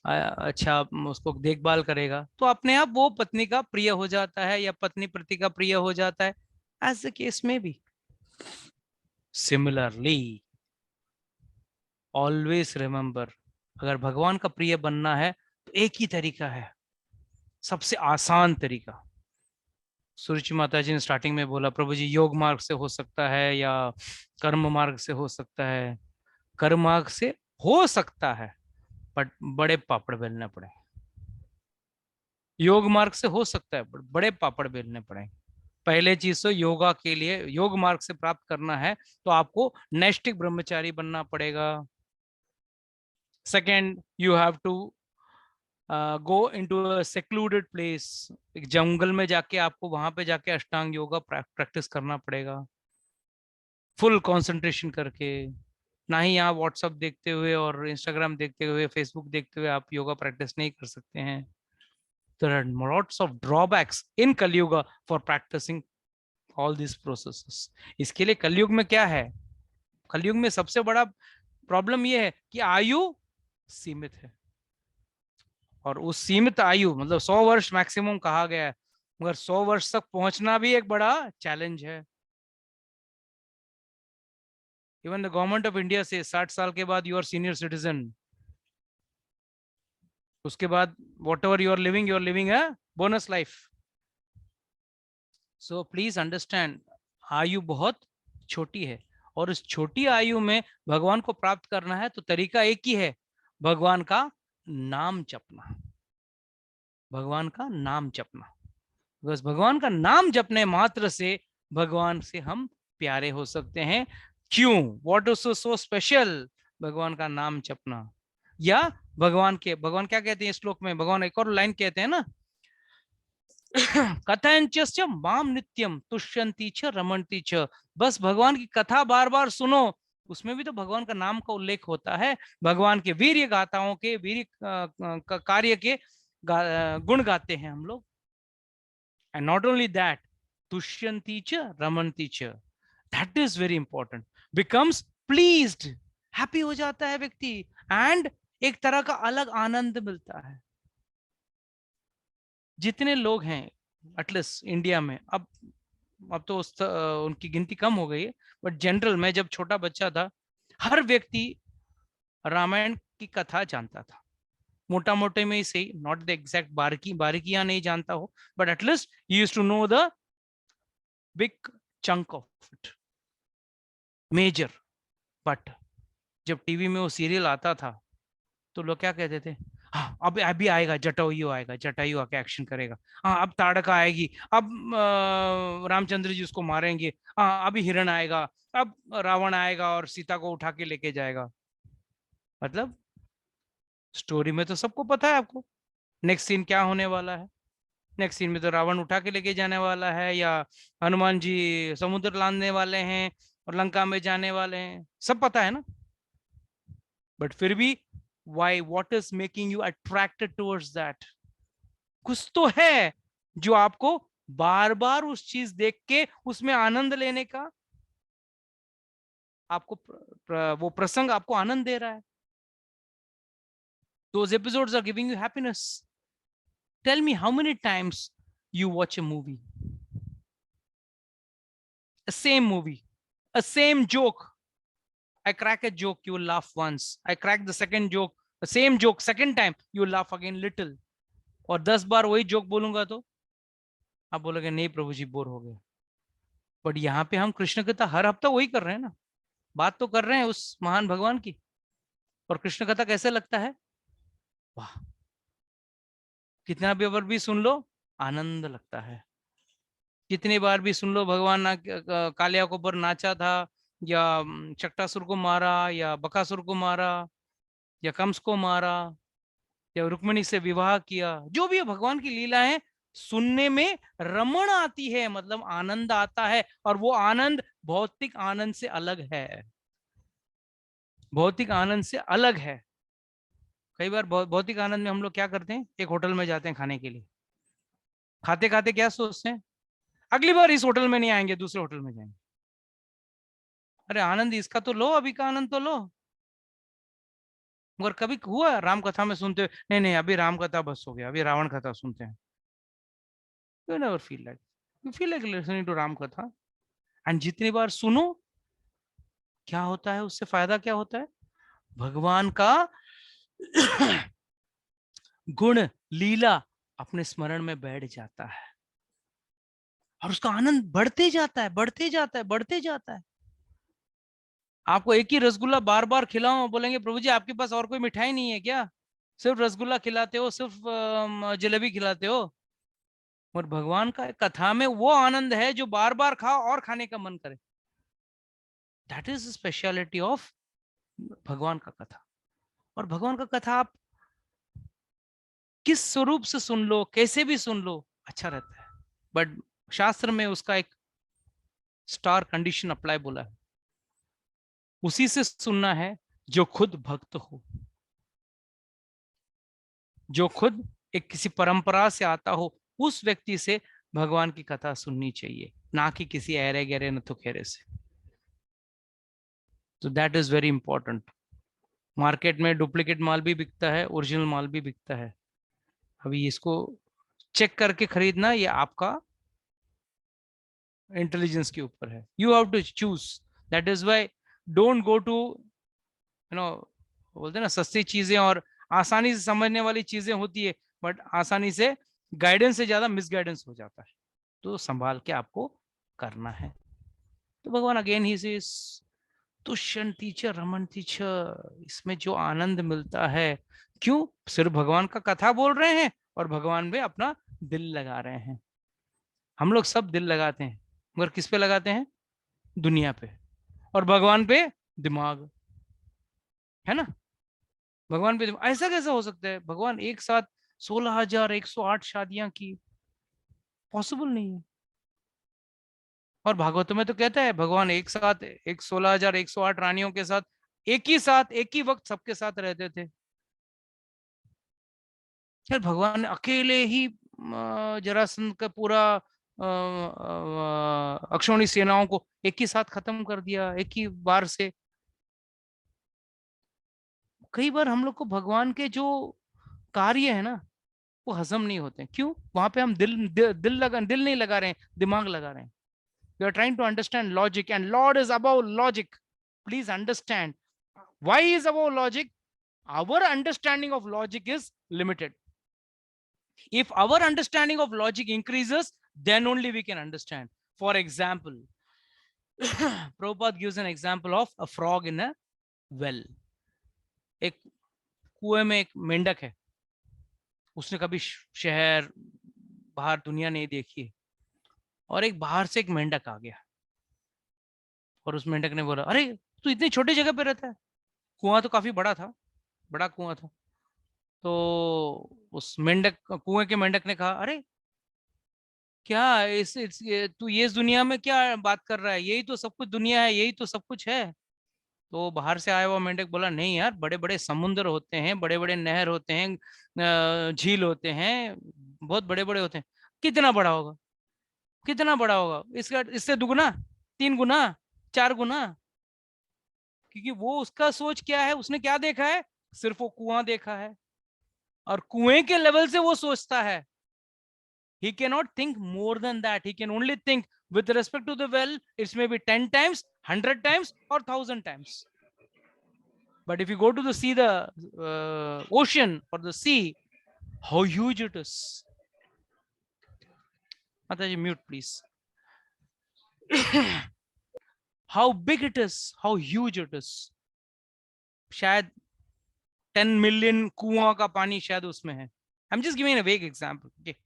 अच्छा उसको देखभाल करेगा, तो अपने आप वो पत्नी का प्रिय हो जाता है या पत्नी पति का प्रिय हो जाता है, एज द केस में भी। सिमिलरली ऑलवेज रिमेंबर, अगर भगवान का प्रिय बनना है तो एक ही तरीका है, सबसे आसान तरीका। सुरुचि माता जी ने स्टार्टिंग में बोला, प्रभु जी योग मार्ग से हो सकता है या कर्म मार्ग से हो सकता है। कर्म मार्ग से हो सकता है बट बड़े पापड़ बेलने पड़े। योग मार्ग से हो सकता है बट बड़े पापड़ बेलने पड़े। पहले चीज तो योगा के लिए, योग मार्ग से प्राप्त करना है तो आपको नैष्ठिक ब्रह्मचारी बनना पड़ेगा। Second, you have to go into a secluded place, एक जंगल में जाके आपको वहां पे जाके अष्टांग योगा प्रैक्टिस करना पड़ेगा, फुल कंसंट्रेशन करके। ना ही यहाँ व्हाट्सएप देखते हुए और इंस्टाग्राम देखते हुए, फेसबुक देखते हुए आप योगा प्रैक्टिस नहीं कर सकते हैं। There are lots of drawbacks in Kali-yuga for practicing all these processes. इसके लिए कलयुग में क्या है, कलयुग में सबसे बड़ा प्रॉब्लम ये है कि आयु सीमित है, और उस सीमित आयु मतलब 100 वर्ष मैक्सिमम कहा गया है, मगर 100 वर्ष तक पहुंचना भी एक बड़ा चैलेंज है। Even the government of India से 60 साल के बाद यू आर सीनियर सिटीजन, उसके बाद whatever you are living है bonus life. So please understand, आयु बहुत छोटी है, और इस छोटी आयु में भगवान को प्राप्त करना है तो तरीका एक ही है, भगवान का नाम जपना, भगवान का नाम जपना। बस भगवान का नाम जपने मात्र से भगवान से हम प्यारे हो सकते हैं। क्यों? व्हाट इज सो स्पेशल भगवान का नाम जपना? या भगवान क्या कहते हैं श्लोक में, भगवान एक और लाइन कहते हैं ना, कथंच माम नित्यम तुष्यंती च रमणती च। बस भगवान की कथा बार बार सुनो, उसमें भी तो भगवान का नाम का उल्लेख होता है, भगवान के वीर्य गाथाओं के, वीर्य कार्य के गुण गाते हैं हम लोग। एंड नॉट ओनली दैट, तुष्यंती च रमणती च, that is very important. Becomes pleased, happy हो जाता है व्यक्ति, एंड एक तरह का अलग आनंद मिलता है। जितने लोग हैं एटलीस्ट इंडिया में, अब तो उनकी गिनती कम हो गई है, बट जनरल में जब छोटा बच्चा था, हर व्यक्ति रामायण की कथा जानता था, मोटा मोटे में ही सही, नॉट द एग्जैक्ट बारीकियां नहीं जानता हो, but at least he used to know the big chunk of it, major. But जब टीवी में वो सीरियल आता था तो लोग क्या कहते थे, हाँ अब अभी आएगा जटायु, जटायु आके एक्शन करेगा, हाँ अब ताड़का आएगी, अब रामचंद्र जी उसको मारेंगे, हाँ अभी हिरण आएगा, अब रावण आएगा और सीता को उठा के लेके जाएगा। मतलब स्टोरी में तो सबको पता है आपको नेक्स्ट सीन क्या होने वाला है। नेक्स्ट सीन में तो रावण उठा के लेके जाने वाला है, या हनुमान जी समुद्र लांघने वाले हैं और लंका में जाने वाले हैं, सब पता है ना। बट फिर भी why, what is making you attracted towards that? कुछ तो है जो आपको बार बार उस चीज देख के उसमें आनंद लेने का, आपको वो प्रसंग आपको आनंद दे रहा है। Those episodes are giving you happiness. Tell me how many times you watch a movie, a same movie, a same joke. I crack a joke, you will laugh once. I crack the second joke, the same joke, second time, you will laugh again little. और 10 बार वही जोक बोलूंगा तो आप बोलोगे नहीं प्रभु जी बोर हो गए। बट यहाँ पे हम कृष्ण कथा हर हफ्ता वही कर रहे हैं ना, बात तो कर रहे हैं उस महान भगवान की, और कृष्ण कथा कैसे लगता है, वाह, कितना बार भी सुन लो आनंद लगता है। कितनी बार भी सुन लो भगवान कालिया को ऊपर नाचा था, या चक्टासुर को मारा, या बकासुर को मारा, या कंस को मारा, या रुक्मिणी से विवाह किया, जो भी भगवान की लीला है, सुनने में रमण आती है, मतलब आनंद आता है। और वो आनंद भौतिक आनंद से अलग है, भौतिक आनंद से अलग है। कई बार भौतिक आनंद में हम लोग क्या करते हैं, एक होटल में जाते हैं खाने के लिए, खाते खाते क्या सोचते हैं, अगली बार इस होटल में नहीं आएंगे, दूसरे होटल में जाएंगे। अरे आनंद इसका तो लो, अभी का आनंद तो लो। मगर कभी हुआ राम कथा में सुनते हुए, नहीं नहीं अभी राम कथा बस हो गया, अभी रावण कथा सुनते हैं? You never feel like, you feel like listening to Ram katha. And जितनी बार सुनो, क्या होता है उससे, फायदा क्या होता है, भगवान का गुण लीला अपने स्मरण में बैठ जाता है और उसका आनंद बढ़ते जाता है, बढ़ते जाता है, बढ़ते जाता है। आपको एक ही रसगुल्ला बार बार खिलाओ, बोलेंगे प्रभु जी आपके पास और कोई मिठाई नहीं है क्या, सिर्फ रसगुल्ला खिलाते हो, सिर्फ जलेबी खिलाते हो। और भगवान का कथा में वो आनंद है जो बार बार खाओ और खाने का मन करे। दैट इज स्पेशलिटी ऑफ भगवान का कथा। और भगवान का कथा आप किस स्वरूप से सुन लो, कैसे भी सुन लो, अच्छा रहता है। बट शास्त्र में उसका एक स्टार कंडीशन अप्लाई बोला है, उसी से सुनना है जो खुद भक्त हो, जो खुद एक किसी परंपरा से आता हो, उस व्यक्ति से भगवान की कथा सुननी चाहिए, ना कि किसी ऐरे गहरे नथुखेरे से। तो that is very important. Market में डुप्लीकेट माल भी बिकता है, ओरिजिनल माल भी बिकता है। अभी इसको चेक करके खरीदना ये आपका इंटेलिजेंस के ऊपर है। You have to choose. That is why don't go to बोलते ना, सस्ती चीजें और आसानी से समझने वाली चीजें होती है, बट आसानी से गाइडेंस से ज्यादा मिसगाइडेंस हो जाता है। तो संभाल के आपको करना है। तो भगवान अगेन ही से तुष्यंती च रमन्ति च, इसमें जो आनंद मिलता है, क्यों, सिर्फ भगवान का कथा बोल रहे हैं और भगवान में अपना दिल लगा रहे हैं। हम लोग सब दिल लगाते हैं, मगर किस पे लगाते हैं, दुनिया पे, और भगवान पे दिमाग, है ना। भगवान पे दिमाग, ऐसा कैसा हो सकता है, भगवान एक साथ 16,108 शादियां की, पॉसिबल नहीं है। और भागवत में तो कहता है भगवान एक साथ 16,108 रानियों के साथ एक ही वक्त सबके साथ रहते थे। यार भगवान ने अकेले ही जरासंध का पूरा अक्षौणी सेनाओं को एक ही साथ खत्म कर दिया, एक ही बार से। कई बार हम लोग को भगवान के जो कार्य है ना, वो हजम नहीं होते। क्यों, वहां पे हम दिल नहीं लगा रहे हैं, दिमाग लगा रहे हैं। We are trying to understand logic, and Lord is above logic. Please understand. Why is above logic? Our understanding of logic is limited. If our understanding of logic increases, then only we can understand. For example, Prabhupada gives an example of a frog in a well. एक कुएं में एक मेंढक है, उसने कभी शहर बाहर दुनिया नहीं देखी है, और एक बाहर से एक मेंढक आ गया और उस मेंढक ने बोला, अरे तू इतनी छोटी जगह पे रहता है। कुआं तो काफी बड़ा था, बड़ा कुआं था। तो उस मेंढक, कुएं के मेंढक ने कहा, अरे क्या तू ये इस दुनिया में क्या बात कर रहा है, यही तो सब कुछ दुनिया है, यही तो सब कुछ है। तो बाहर से आया हुआ मेंढक बोला, नहीं यार, बड़े बड़े समुद्र होते हैं, बड़े बड़े नहर होते हैं, झील होते हैं, बहुत बड़े बड़े होते हैं। कितना बड़ा होगा, कितना बड़ा होगा, इसका इससे दुगुना, 3 गुना, 4 गुना। क्योंकि वो उसका सोच क्या है, उसने क्या देखा है, सिर्फ वो कुआं देखा है, और कुएं के लेवल से वो सोचता है। He cannot think more than that. He can only think with respect to the well. It's maybe 10 times, 100 times, or 1,000 times. But if you go to the sea, the ocean or the sea, how huge it is. Mataji, mute please. How big it is, how huge it is. शायद 10 million कुआं का पानी शायद उसमें है। I'm just giving a vague example. Okay.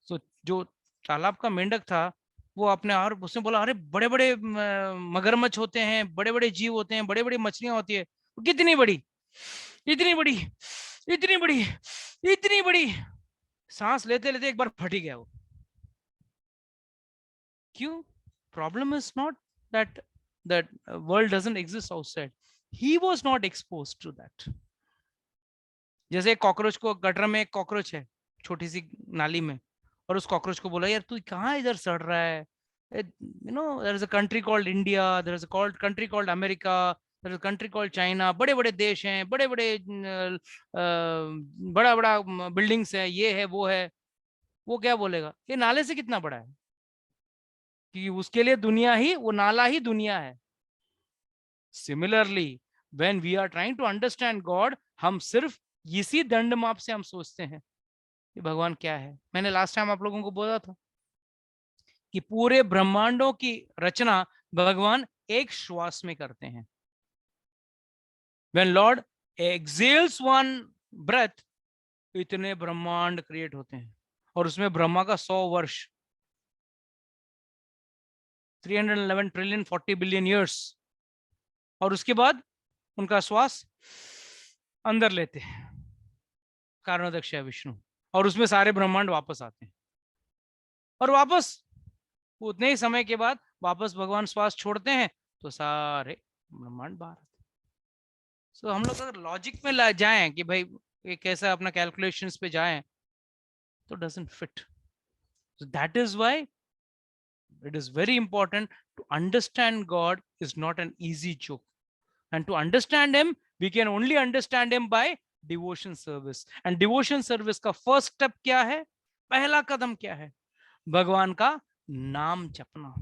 So जो तालाब का मेंढक था, वो अपने, और उसने बोला, अरे बड़े बड़े मगरमच्छ होते हैं, बड़े बड़े जीव होते हैं, बड़े बड़ी मछलियां होती है। कितनी बड़ी, इतनी बड़ी, इतनी बड़ी, इतनी बड़ी। सांस लेते लेते एक बार फट ही गया वो। क्यों, problem is not that that world doesn't exist outside. He was not exposed to that. जैसे एक कॉकरोच को, गटर में एक कॉकरोच है छोटी सी नाली में, और उस कॉकरोच को बोला, यार तू कहाँ इधर सड़ रहा है, you know there is a country called India, there is a called country called America, there is a country called China, बड़े बड़े देश हैं, बड़े बड़े बड़ा बड़ा बिल्डिंग्स है, ये है वो है। वो क्या बोलेगा, ये नाले से कितना बड़ा है, कि उसके लिए दुनिया ही, वो नाला ही दुनिया है। Similarly when we are trying to understand God, हम सिर्फ इसी दंड माप से हम सोचते हैं कि भगवान क्या है। मैंने लास्ट टाइम आप लोगों को बोला था कि पूरे ब्रह्मांडों की रचना भगवान एक श्वास में करते हैं। When Lord exhales one breath, इतने ब्रह्मांड क्रिएट होते हैं, और उसमें ब्रह्मा का 100 वर्ष, 311 ट्रिलियन 40 बिलियन ईयर्स, और उसके बाद उनका श्वास अंदर लेते हैं कारणोदक्ष विष्णु, और उसमें सारे ब्रह्मांड वापस आते हैं, और वापस उतने ही समय के बाद वापस भगवान श्वास छोड़ते हैं तो सारे ब्रह्मांड बाहर आते हैं। सो हम लोग अगर लॉजिक में जाएं कि भाई ये कैसा अपना कैलकुलेशंस पे जाएं, तो doesn't fit. So that is why it is very important to understand God is not an easy joke, and to understand him we can only understand him by devotion service, and devotion service का first step क्या है, पहला कदम क्या है, भगवान का नाम जपना।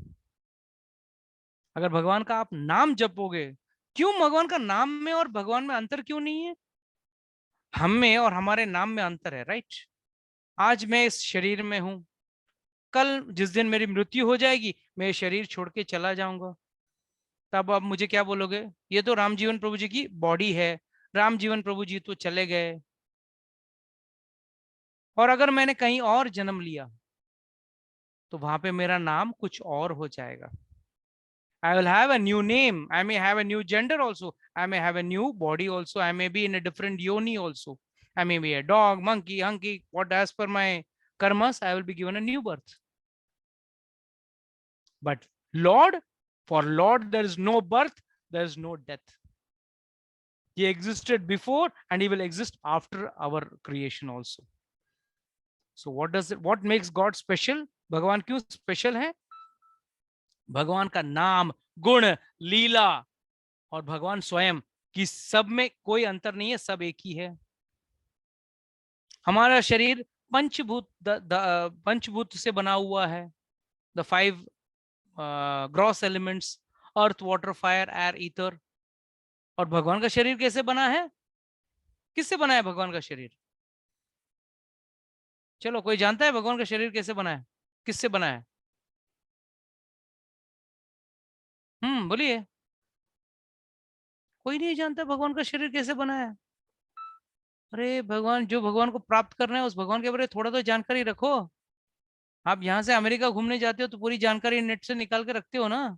अगर भगवान का आप नाम जपोगे, क्यों भगवान का नाम में और भगवान में अंतर क्यों नहीं है? हम में और हमारे नाम में अंतर है, राइट? आज मैं इस शरीर में हूं, कल जिस दिन मेरी मृत्यु हो जाएगी मैं शरीर छोड़ के चला जाऊंगा, तब आप मुझे क्या बोलोगे, ये तो राम जीवन प्रभु जी की बॉडी है, राम जीवन प्रभु जी तो चले गए। और अगर मैंने कहीं और जन्म लिया तो वहां पे मेरा नाम कुछ और हो जाएगा। I will have a new name, I may have a new gender also, I may have a new body also, I may be in a different yoni also, I may be a dog, monkey, hunky, what, as per my karmas I will be given a new birth. But Lord, for Lord there is no birth, there is no death. He existed before and he will exist after our creation also. So what makes God special? भगवान क्यों स्पेशल है? भगवान का नाम, गुण, लीला और भगवान स्वयं की सब में कोई अंतर नहीं है, सब एक ही है। हमारा शरीर पंचभूत से बना हुआ है, the 5 gross elements, earth, water, fire, air, ether. और भगवान का शरीर कैसे बना है? किससे बना है भगवान का शरीर? चलो, कोई जानता है भगवान का शरीर कैसे बना है, किससे बना है? बोलिए। कोई नहीं जानता भगवान का शरीर कैसे बना है। अरे भगवान, जो भगवान को प्राप्त करना है उस भगवान के बारे में थोड़ा तो जानकारी रखो। आप यहाँ से अमेरिका घूमने जाते हो तो पूरी जानकारी नेट से निकाल के रखते हो ना।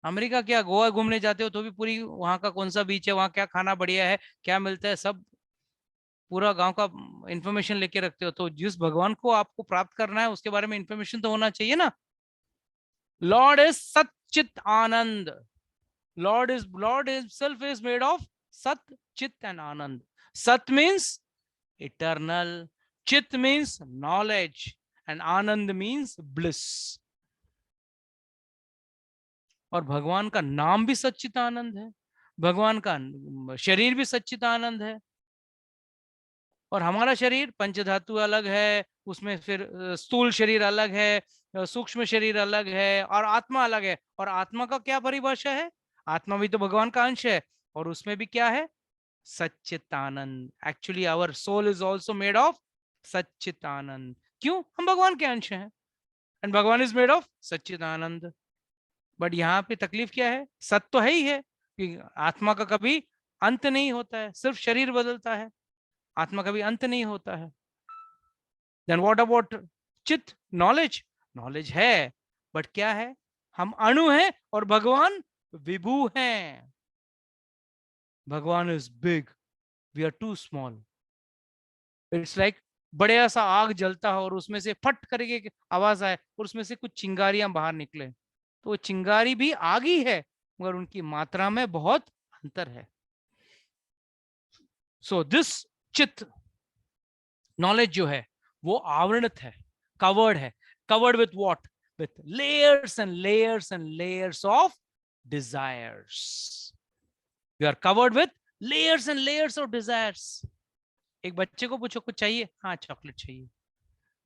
अमेरिका क्या, गोवा घूमने जाते हो तो भी पूरी वहां का कौन सा बीच है, वहां क्या खाना बढ़िया है, क्या मिलता है, सब पूरा गांव का इंफॉर्मेशन लेके रखते हो। तो जिस भगवान को आपको प्राप्त करना है उसके बारे में इंफॉर्मेशन तो होना चाहिए ना। लॉर्ड इज सच्चित आनंद। Lord himself is made of Sat, Chit and Anand. Sat means eternal, Chit means knowledge, and Anand means bliss. और भगवान का नाम भी सच्चित आनंद है, भगवान का शरीर भी सच्चित आनंद है। और हमारा शरीर पंचधातु अलग है, उसमें फिर स्थूल शरीर अलग है, सूक्ष्म शरीर अलग है, और आत्मा अलग है। और आत्मा का क्या परिभाषा है? आत्मा भी तो भगवान का अंश है, और उसमें भी क्या है? सच्चितानंद। Actually our soul is also made of सच्चितानंद। क्यों? हम भगवान के अंश हैं, एंड भगवान इज मेड ऑफ सच्चिदानंद। बट यहाँ पे तकलीफ क्या है? सत्य तो है ही है कि आत्मा का कभी अंत नहीं होता है, सिर्फ शरीर बदलता है, आत्मा का भी अंत नहीं होता है। देन व्हाट अबाउट चित? नॉलेज, नॉलेज है, बट क्या है? हम अणु हैं और भगवान विभू हैं। Bhagwan is big, we are too small. It's like बड़े सा आग जलता है और उसमें से फट करके आवाज आए और उसमें से कुछ चिंगारियां बाहर निकले, तो वो चिंगारी भी आग ही है, मगर उनकी मात्रा में बहुत अंतर है। सो दिस चित्त नॉलेज जो है वो आवरणित है, कवर्ड है. Covered with what? With layers and layers and layers of desires. You are covered with layers and layers of desires. एक बच्चे को पूछो कुछ चाहिए, हाँ चॉकलेट चाहिए.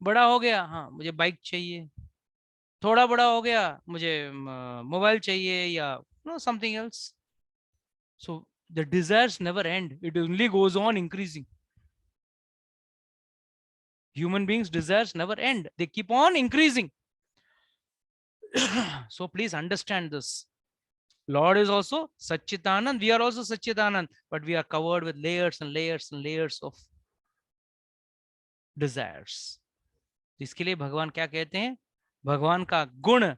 बड़ा हो गया, हाँ मुझे बाइक चाहिए. थोड़ा बड़ा हो गया, मुझे मोबाइल चाहिए या something else. So the desires never and, it only goes on increasing. Human beings' desires never end, they keep on increasing. So please understand this. Lord is also Satchitanand, we are also Satchitanand, but we are covered with layers and layers and layers of desires. इसके लिए भगवान क्या कहते हैं? भगवान का गुण,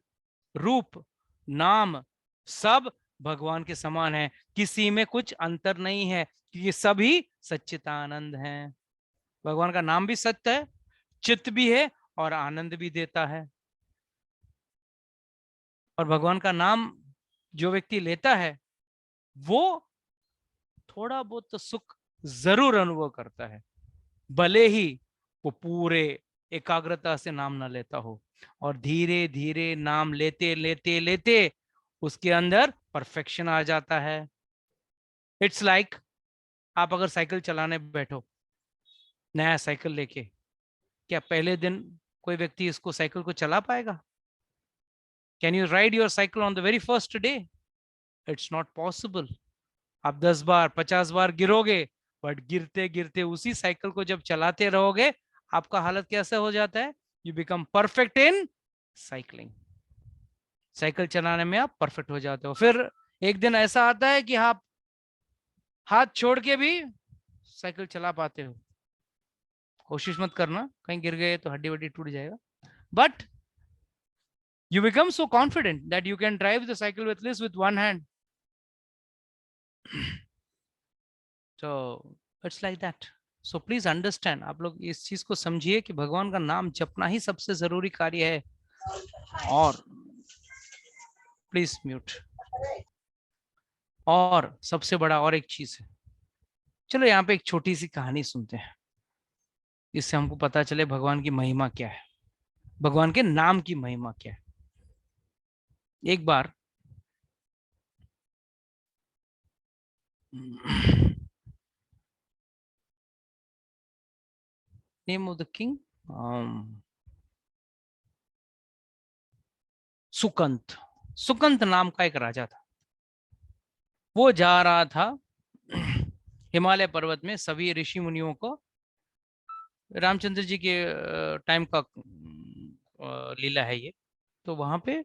रूप, नाम सब भगवान के समान है, किसी में कुछ अंतर नहीं है, ये सभी सच्चिदानंद हैं. भगवान का नाम भी सत्य है, चित्त भी है और आनंद भी देता है. और भगवान का नाम जो व्यक्ति लेता है वो थोड़ा बहुत तो सुख जरूर अनुभव करता है, भले ही वो पूरे एकाग्रता से नाम ना लेता हो. और धीरे धीरे नाम लेते लेते लेते उसके अंदर परफेक्शन आ जाता है. इट्स लाइक आप अगर साइकिल चलाने बैठो, नया साइकिल लेके, क्या पहले दिन कोई व्यक्ति इसको साइकिल को चला पाएगा? Can you ride your cycle on the very first day? It's not possible. आप 10 बार 50 बार गिरोगे, बट गिरते गिरते उसी साइकिल को जब चलाते रहोगे आपका हालत कैसा हो जाता है? You become perfect in cycling. Cycle चलाने में आप परफेक्ट हो जाते हो. फिर एक दिन ऐसा आता है कि आप हाथ छोड़ के भी साइकिल चला पाते हो. कोशिश मत करना, कहीं गिर गए तो हड्डी वड्डी टूट जाएगा. But you become so confident that you can drive the cycle with this with one hand. So it's like that. So please understand, आप लोग इस चीज को समझिए कि भगवान का नाम जपना ही सबसे जरूरी कार्य है. और प्लीज म्यूट. और सबसे बड़ा और एक चीज है, चलो यहाँ पे एक छोटी सी कहानी सुनते हैं, इससे हमको पता चले भगवान की महिमा क्या है, भगवान के नाम की महिमा क्या है. एक बार name of the king Sukant. Sukant नाम का एक राजा था. वो जा रहा था हिमालय पर्वत में, सभी ऋषि मुनियों को, रामचंद्र जी के टाइम का लीला है ये, तो वहां पे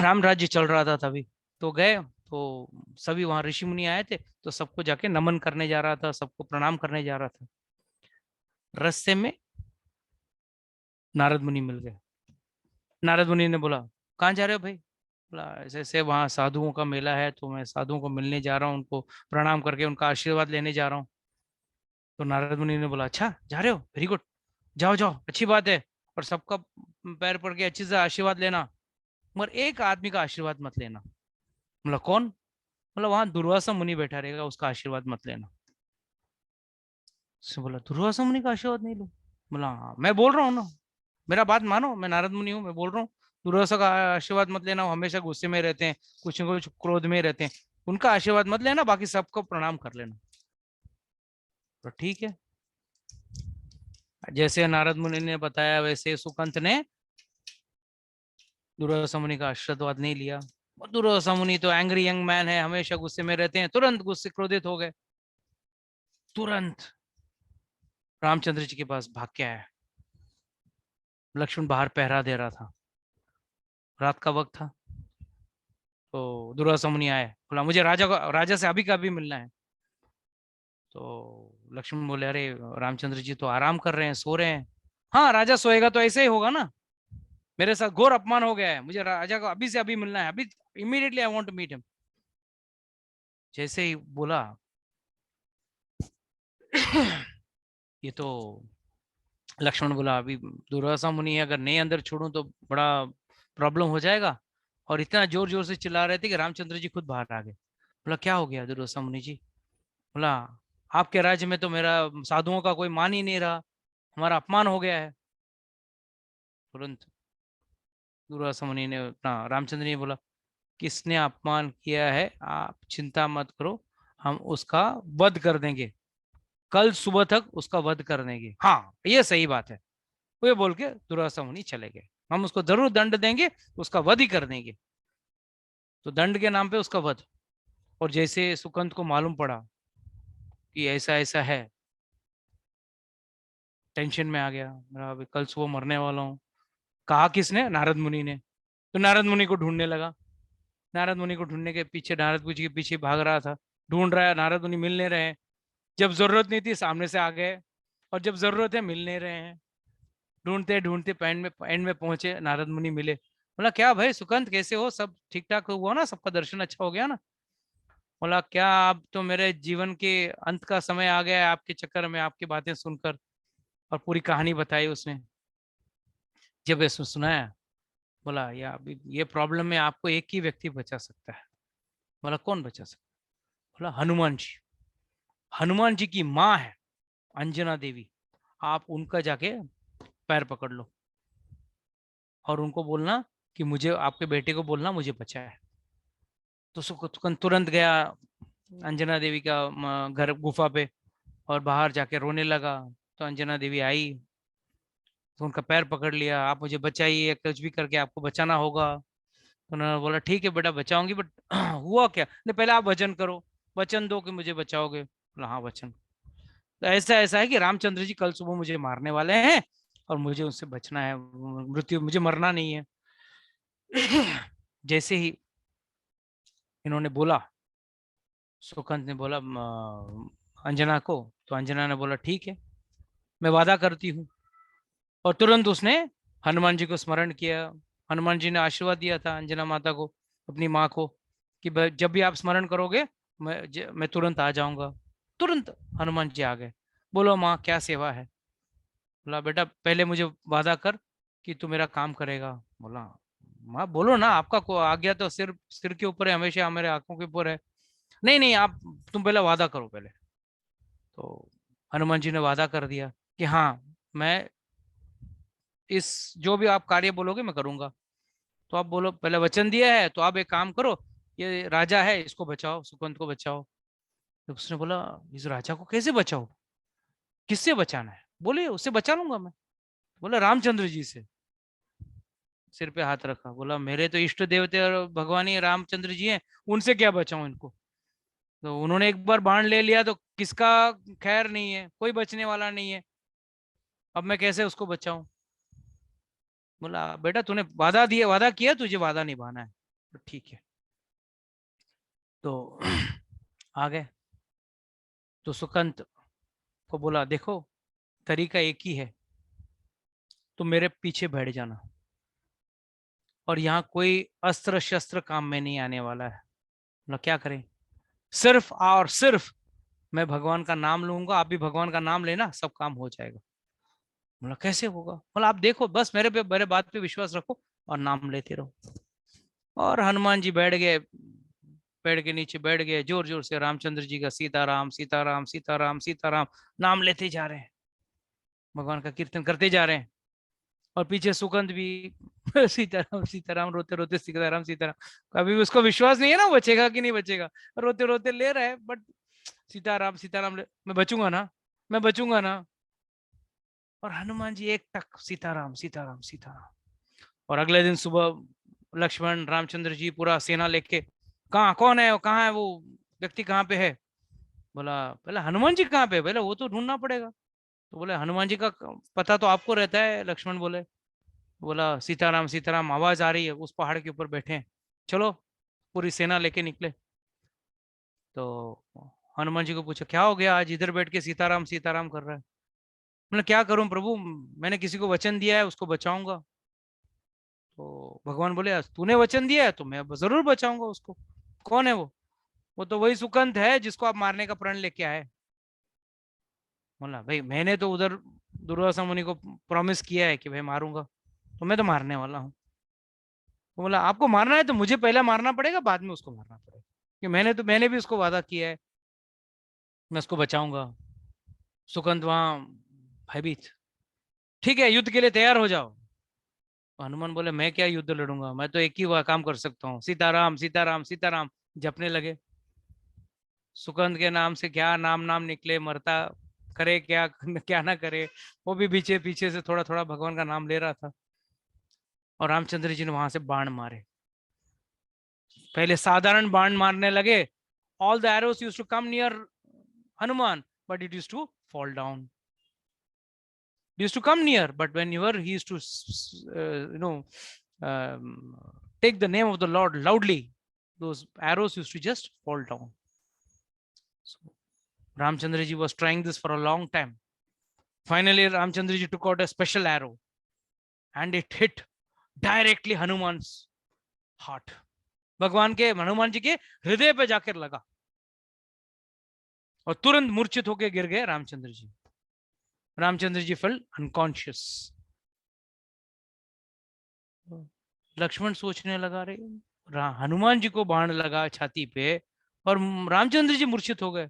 राम राज्य चल रहा था तभी. तो गए तो सभी वहां ऋषि मुनि आए थे, तो सबको जाके नमन करने जा रहा था, सबको प्रणाम करने जा रहा था. रास्ते में नारद मुनि मिल गए. नारद मुनि ने बोला, कहाँ जा रहे हो भाई? बोला, ऐसे ऐसे वहाँ साधुओं का मेला है, तो मैं साधुओं को मिलने जा रहा हूँ, उनको प्रणाम करके उनका आशीर्वाद लेने जा रहा हूँ. तो नारद मुनि ने बोला, अच्छा जा रहे हो, वेरी गुड, जाओ जाओ, अच्छी बात है, और सबका पैर पड़ के अच्छी से आशीर्वाद लेना, मगर एक आदमी का आशीर्वाद मत लेना. बोला, कौन? बोला, वहां दुर्वासा मुनि बैठा रहेगा, उसका आशीर्वाद मत लेना. बोला, दुर्वासा मुनि का आशीर्वाद नहीं लो? बोला, हाँ मैं बोल रहा हूँ ना, मेरा बात मानो, मैं नारद मुनि हूँ, मैं बोल रहा हूँ दुर्वासा का आशीर्वाद मत लेना, वो हमेशा गुस्से में रहते हैं, कुछ न कुछ क्रोध में रहते हैं, उनका आशीर्वाद मत लेना, बाकी सबको प्रणाम कर लेना. तो ठीक है, जैसे नारद मुनि ने बताया वैसे सुकंत ने दुर्वासा मुनि का आशीर्वाद नहीं लिया. दुर्वासा मुनि तो एंग्री यंग मैन है, हमेशा गुस्से में रहते हैं, तुरंत गुस्से क्रोधित हो गए, तुरंत रामचंद्र जी के पास भाग के आया. लक्ष्मण बाहर पहरा दे रहा था, रात का वक्त था. तो दुर्वासा मुनि आए, बोला, मुझे राजा से अभी का अभी मिलना है. तो लक्ष्मण बोले, अरे रामचंद्र जी तो आराम कर रहे हैं, सो रहे हैं. हाँ राजा सोएगा तो ऐसे ही होगा ना, मेरे साथ घोर अपमान हो गया है, मुझे राजा को अभी से अभी मिलना है, अभी immediately I want to meet him. जैसे ही बोला ये तो लक्ष्मण बोला, अभी दुर्वासा मुनि अगर नहीं अंदर छोड़ूं तो बड़ा प्रॉब्लम हो जाएगा. और इतना जोर जोर से चिल्ला रहे थे कि रामचंद्र जी खुद बाहर आ गए. बोला, क्या हो गया दुर्वासा मुनि जी? बोला आपके राज्य में तो मेरा साधुओं का कोई मान ही नहीं रहा, हमारा अपमान हो गया है। तुरंत दुर्वासा मुनि ने अपना रामचंद्र ने बोला किसने अपमान किया है आप चिंता मत करो, हम उसका वध कर देंगे, कल सुबह तक उसका वध कर देंगे। हाँ ये सही बात है। वो ये बोल के दुर्वासा मुनि चले गए, हम उसको जरूर दंड देंगे, उसका वध ही कर देंगे। तो दंड के नाम पे उसका वध। और जैसे सुकंत को मालूम पड़ा कि ऐसा ऐसा है, टेंशन में आ गया, मेरा अभी कल सुबह मरने वाला हूँ। कहा किसने? नारद मुनि ने। तो नारद मुनि को ढूंढने लगा। नारद मुनि को ढूंढने के पीछे, नारद मुनि के पीछे भाग रहा था, ढूंढ रहा है, नारद मुनि मिल नहीं रहे हैं। जब जरूरत नहीं थी सामने से आ गए, और जब जरूरत है मिल नहीं रहे हैं। ढूंढते ढूंढते एंड में पहुंचे, नारद मुनि मिले। बोला क्या भाई सुकंत कैसे हो, सब ठीक ठाक हुआ ना, सबका दर्शन अच्छा हो गया ना? बोला क्या अब तो मेरे जीवन के अंत का समय आ गया है आपके चक्कर में, आपकी बातें सुनकर। और पूरी कहानी बताई उसने। जब इसने सुनाया, बोला या अभी ये प्रॉब्लम में आपको एक ही व्यक्ति बचा सकता है। बोला कौन बचा सकता? बोला हनुमान जी। हनुमान जी की माँ है अंजना देवी, आप उनका जाके पैर पकड़ लो और उनको बोलना कि मुझे, आपके बेटे को बोलना मुझे बचा है। तो सुकंद तुरंत गया अंजना देवी का घर गुफा पे, और बाहर जाके रोने लगा। तो अंजना देवी आई, तो उनका पैर पकड़ लिया, आप मुझे बचाइए, कुछ भी करके आपको बचाना होगा। तो उन्होंने बोला ठीक है बेटा बचाऊंगी, बट हुआ क्या? नहीं पहले आप वचन करो, वचन दो कि मुझे बचाओगे। बोला हाँ वचन। तो ऐसा ऐसा है कि रामचंद्र जी कल सुबह मुझे मारने वाले हैं और मुझे उससे बचना है, मृत्यु, मुझे मरना नहीं है। जैसे ही इन्होंने बोला, सुकंत ने बोला अंजना को, तो अंजना ने बोला ठीक है मैं वादा करती हूँ। और तुरंत उसने हनुमान जी को स्मरण किया। हनुमान जी ने आशीर्वाद दिया था अंजना माता को, अपनी माँ को, कि जब भी आप स्मरण करोगे मैं तुरंत आ जाऊंगा। तुरंत हनुमान जी आ गए। बोलो माँ क्या सेवा है? बोला बेटा पहले मुझे वादा कर कि तू मेरा काम करेगा। बोला माँ बोलो ना, आपका को आज्ञा तो सिर सिर के ऊपर है, हमेशा हमारे आंखों के ऊपर है। नहीं नहीं आप, तुम पहले वादा करो पहले। तो हनुमान जी ने वादा कर दिया कि हाँ मैं इस जो भी आप कार्य बोलोगे मैं करूंगा। तो आप बोलो, पहले वचन दिया है तो आप एक काम करो, ये राजा है इसको बचाओ, सुकंत को बचाओ। तो उसने बोला इस राजा को कैसे बचाओ, किससे बचाना है? बोले उससे बचा लूंगा मैं। बोला रामचंद्र जी से। सिर पे हाथ रखा, बोला मेरे तो इष्ट देवते और भगवान ही रामचंद्र जी हैं, उनसे क्या बचाऊं इनको? तो उन्होंने एक बार बाण ले लिया तो किसका खैर नहीं है, कोई बचने वाला नहीं है, अब मैं कैसे उसको बचाऊं? बोला बेटा तूने वादा दिया, वादा किया, तुझे वादा निभाना है। तो ठीक है। तो आ गए। तो सुकंत को बोला देखो तरीका एक ही है, तुम मेरे पीछे बैठ जाना, और यहाँ कोई अस्त्र शस्त्र काम में नहीं आने वाला है। बोला क्या करें? सिर्फ और सिर्फ मैं भगवान का नाम लूंगा, आप भी भगवान का नाम लेना, सब काम हो जाएगा। बोला कैसे होगा? बोला आप देखो बस मेरे बात पे विश्वास रखो और नाम लेते रहो। और हनुमान जी बैठ गए, पेड़ के नीचे बैठ गए, जोर जोर से रामचंद्र जी का सीताराम सीताराम सीताराम सीताराम नाम लेते जा रहे हैं, भगवान का कीर्तन करते जा रहे हैं। और पीछे सुगंध भी सीताराम सीताराम रोते रोते सीताराम सीताराम। कभी भी उसको विश्वास नहीं है ना बचेगा कि नहीं बचेगा, रोते रोते ले रहा है, बट सीताराम सीताराम मैं बचूंगा ना, मैं बचूंगा ना। और हनुमान जी एक टक सीताराम सीताराम सीताराम। और अगले दिन सुबह लक्ष्मण रामचंद्र जी पूरा सेना लेके, कहाँ कौन है, कहाँ है वो व्यक्ति, कहाँ पे है? बोला पहले हनुमान जी कहाँ पे? पहले वो तो ढूंढना पड़ेगा। तो बोले हनुमान जी का पता तो आपको रहता है, लक्ष्मण बोले। बोला सीताराम सीताराम आवाज आ रही है, उस पहाड़ के ऊपर बैठे हैं, चलो। पूरी सेना लेके निकले। तो हनुमान जी को पूछा क्या हो गया, आज इधर बैठ के सीताराम सीताराम कर रहा है? मैंने क्या करूं प्रभु, मैंने किसी को वचन दिया है उसको बचाऊंगा। तो भगवान बोले तूने वचन दिया है तो मैं जरूर बचाऊंगा उसको। कौन है वो तो वही सुकंत है जिसको आप मारने का प्रण लेके आए। बोला भाई मैंने तो उधर दुर्वासा मुनि को प्रॉमिस किया है कि भाई मारूंगा, तो मैं तो मारने वाला हूँ। तो बोला आपको मारना है तो मुझे पहले मारना पड़ेगा, बाद में उसको मारना पड़ेगा, कि मैंने भी उसको वादा किया है। मैं उसको बचाऊंगा। सुकंद वहां भयभीत, ठीक है युद्ध के लिए तैयार हो जाओ। हनुमान बोले मैं क्या युद्ध लड़ूंगा, मैं तो एक ही काम कर सकता हूँ, सीताराम सीताराम सीताराम जपने लगे। सुकंद के नाम से क्या नाम नाम निकले, मरता करे क्या क्या ना करे, वो भी पीछे पीछे से थोड़ा थोड़ा भगवान का नाम ले रहा था। और रामचंद्र जी ने वहां से बाण मारे। पहले साधारण बाण मारने लगे, all the arrows used to come near Hanuman but it used to fall down. Used to come near, but whenever he used to take the name of the Lord loudly, those arrows used to just fall down. So Ramchandra ji was trying this for a long time. Finally Ramchandra ji took out a special arrow and it hit directly Hanuman's heart. भगवान के हनुमान जी के हृदय पे जाकर लगा और तुरंत मूर्छित होकर गिर गए रामचंद्र जी। Ramchandra ji fail unconscious. लक्ष्मण सोचने लगा, रे हनुमान जी को बाण लगा छाती पे और रामचंद्र जी मूर्छित हो गए।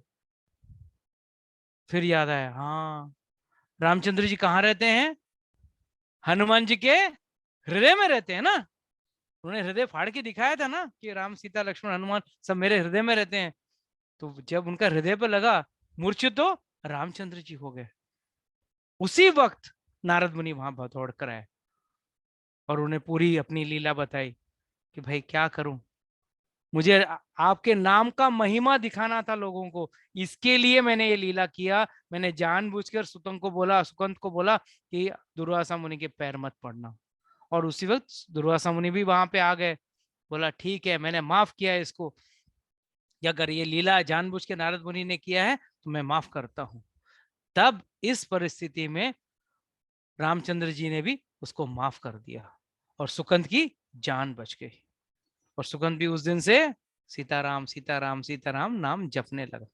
फिर याद आया, हाँ रामचंद्र जी कहाँ रहते हैं, हनुमान जी के हृदय में रहते हैं ना। उन्होंने हृदय फाड़ के दिखाया था ना कि राम सीता लक्ष्मण हनुमान सब मेरे हृदय में रहते हैं। तो जब उनका हृदय पे लगा मूर्छित तो रामचंद्र जी हो गए। उसी वक्त नारद मुनि वहां दौड़ कर आए और उन्हें पूरी अपनी लीला बताई कि भाई क्या करूं, मुझे आपके नाम का महिमा दिखाना था लोगों को, इसके लिए मैंने ये लीला किया। मैंने जानबूझकर सुकंत को बोला कि दुर्वासा मुनि के पैर मत पड़ना। और उसी वक्त दुर्वासा मुनि भी वहां पे आ गए। बोला ठीक है मैंने माफ किया इसको, अगर ये लीला जानबूझ के नारद मुनि ने किया है तो मैं माफ करता हूं। तब इस परिस्थिति में रामचंद्र जी ने भी उसको माफ कर दिया और सुकंत की जान बच गई। और सुकंत भी उस दिन से सीताराम सीताराम सीताराम नाम जपने लगा।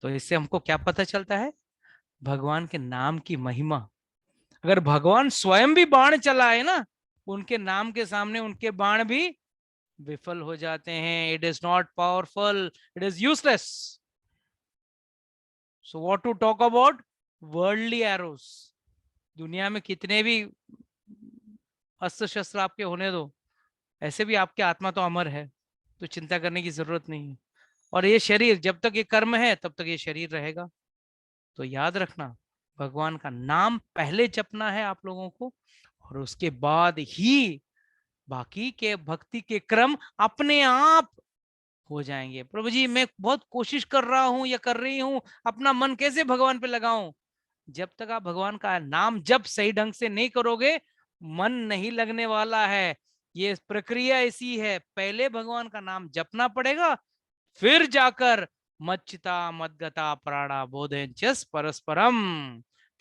तो इससे हमको क्या पता चलता है, भगवान के नाम की महिमा। अगर भगवान स्वयं भी बाण चलाए ना, उनके नाम के सामने उनके बाण भी विफल हो जाते हैं। It is not powerful, it is useless. So what to talk about worldly arrows. दुनिया में कितने भी अस्त्र शस्त्र आपके होने दो, ऐसे भी आपकी आत्मा तो अमर है, तो चिंता करने की जरूरत नहीं है। और ये शरीर जब तक ये कर्म है तब तक ये शरीर रहेगा। तो याद रखना भगवान का नाम पहले जपना है आप लोगों को, और उसके बाद ही बाकी के भक्ति के क्रम अपने आप हो जाएंगे। प्रभु जी मैं बहुत कोशिश कर रहा हूं या कर रही हूं, अपना मन कैसे भगवान पे लगाऊं। जब तक आप भगवान का नाम जप सही ढंग से नहीं करोगे, मन नहीं लगने वाला है। ये प्रक्रिया ऐसी है, पहले भगवान का नाम जपना पड़ेगा, फिर जाकर मच्चिता मद्गता प्राणा बोधेंचस परस्परम।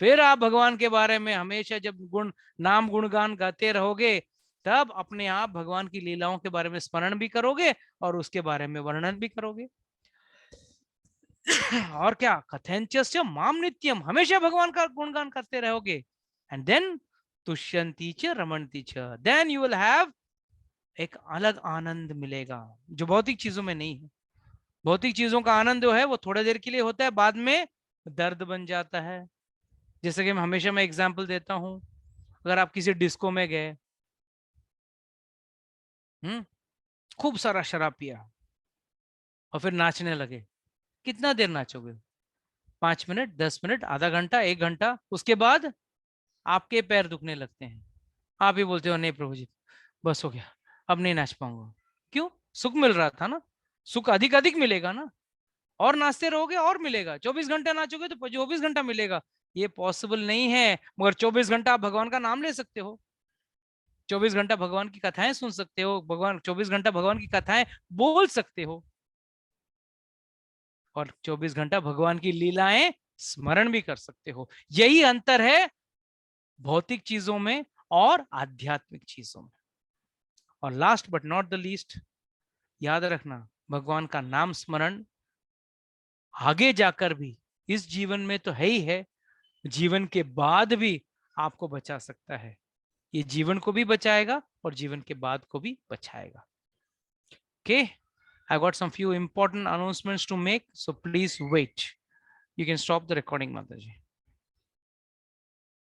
फिर आप भगवान के बारे में हमेशा जब नाम गुणगान गाते रहोगे, तब अपने आप भगवान की लीलाओं के बारे में स्मरण भी करोगे और उसके बारे में वर्णन भी करोगे। और क्या, कथेंच माम नित्यम, हमेशा भगवान का गुणगान करते रहोगे। एंड देन तुष्यंती च रमणती च, देन यू विल हैव एक अलग आनंद मिलेगा जो भौतिक चीजों में नहीं है। भौतिक चीजों का आनंद जो है वो थोड़ी देर के लिए होता है, बाद में दर्द बन जाता है। जैसे कि मैं एग्जांपल देता हूं, अगर आप किसी डिस्को में गए, खूब सारा शराब पिया और फिर नाचने लगे, कितना देर नाचोगे? 5 मिनट, 10 मिनट, आधा घंटा, 1 घंटा। उसके बाद आपके पैर दुखने लगते हैं। आप ही बोलते हो नहीं प्रभु जी बस हो गया, अब नहीं नाच पाऊंगा। क्यों? सुख मिल रहा था ना, सुख अधिक अधिक मिलेगा ना, और नाचते रहोगे और मिलेगा। 24 घंटा नाचोगे तो 24 घंटा मिलेगा। ये पॉसिबल नहीं है। मगर 24 घंटा आप भगवान का नाम ले सकते हो, 24 घंटा भगवान की कथाएं सुन सकते हो, 24 घंटा भगवान की कथाएं बोल सकते हो, और 24 घंटा भगवान की लीलाएं स्मरण भी कर सकते हो। यही अंतर है भौतिक चीजों में और आध्यात्मिक चीजों में। और last but not the least, याद रखना भगवान का नाम स्मरण आगे जाकर भी, इस जीवन में तो है ही है, जीवन के बाद भी आपको बचा सकता है। ये जीवन को भी बचाएगा और जीवन के बाद को भी बचाएगा। Okay, I got some few important announcements to make, so please wait. You can stop the recording, Mataji.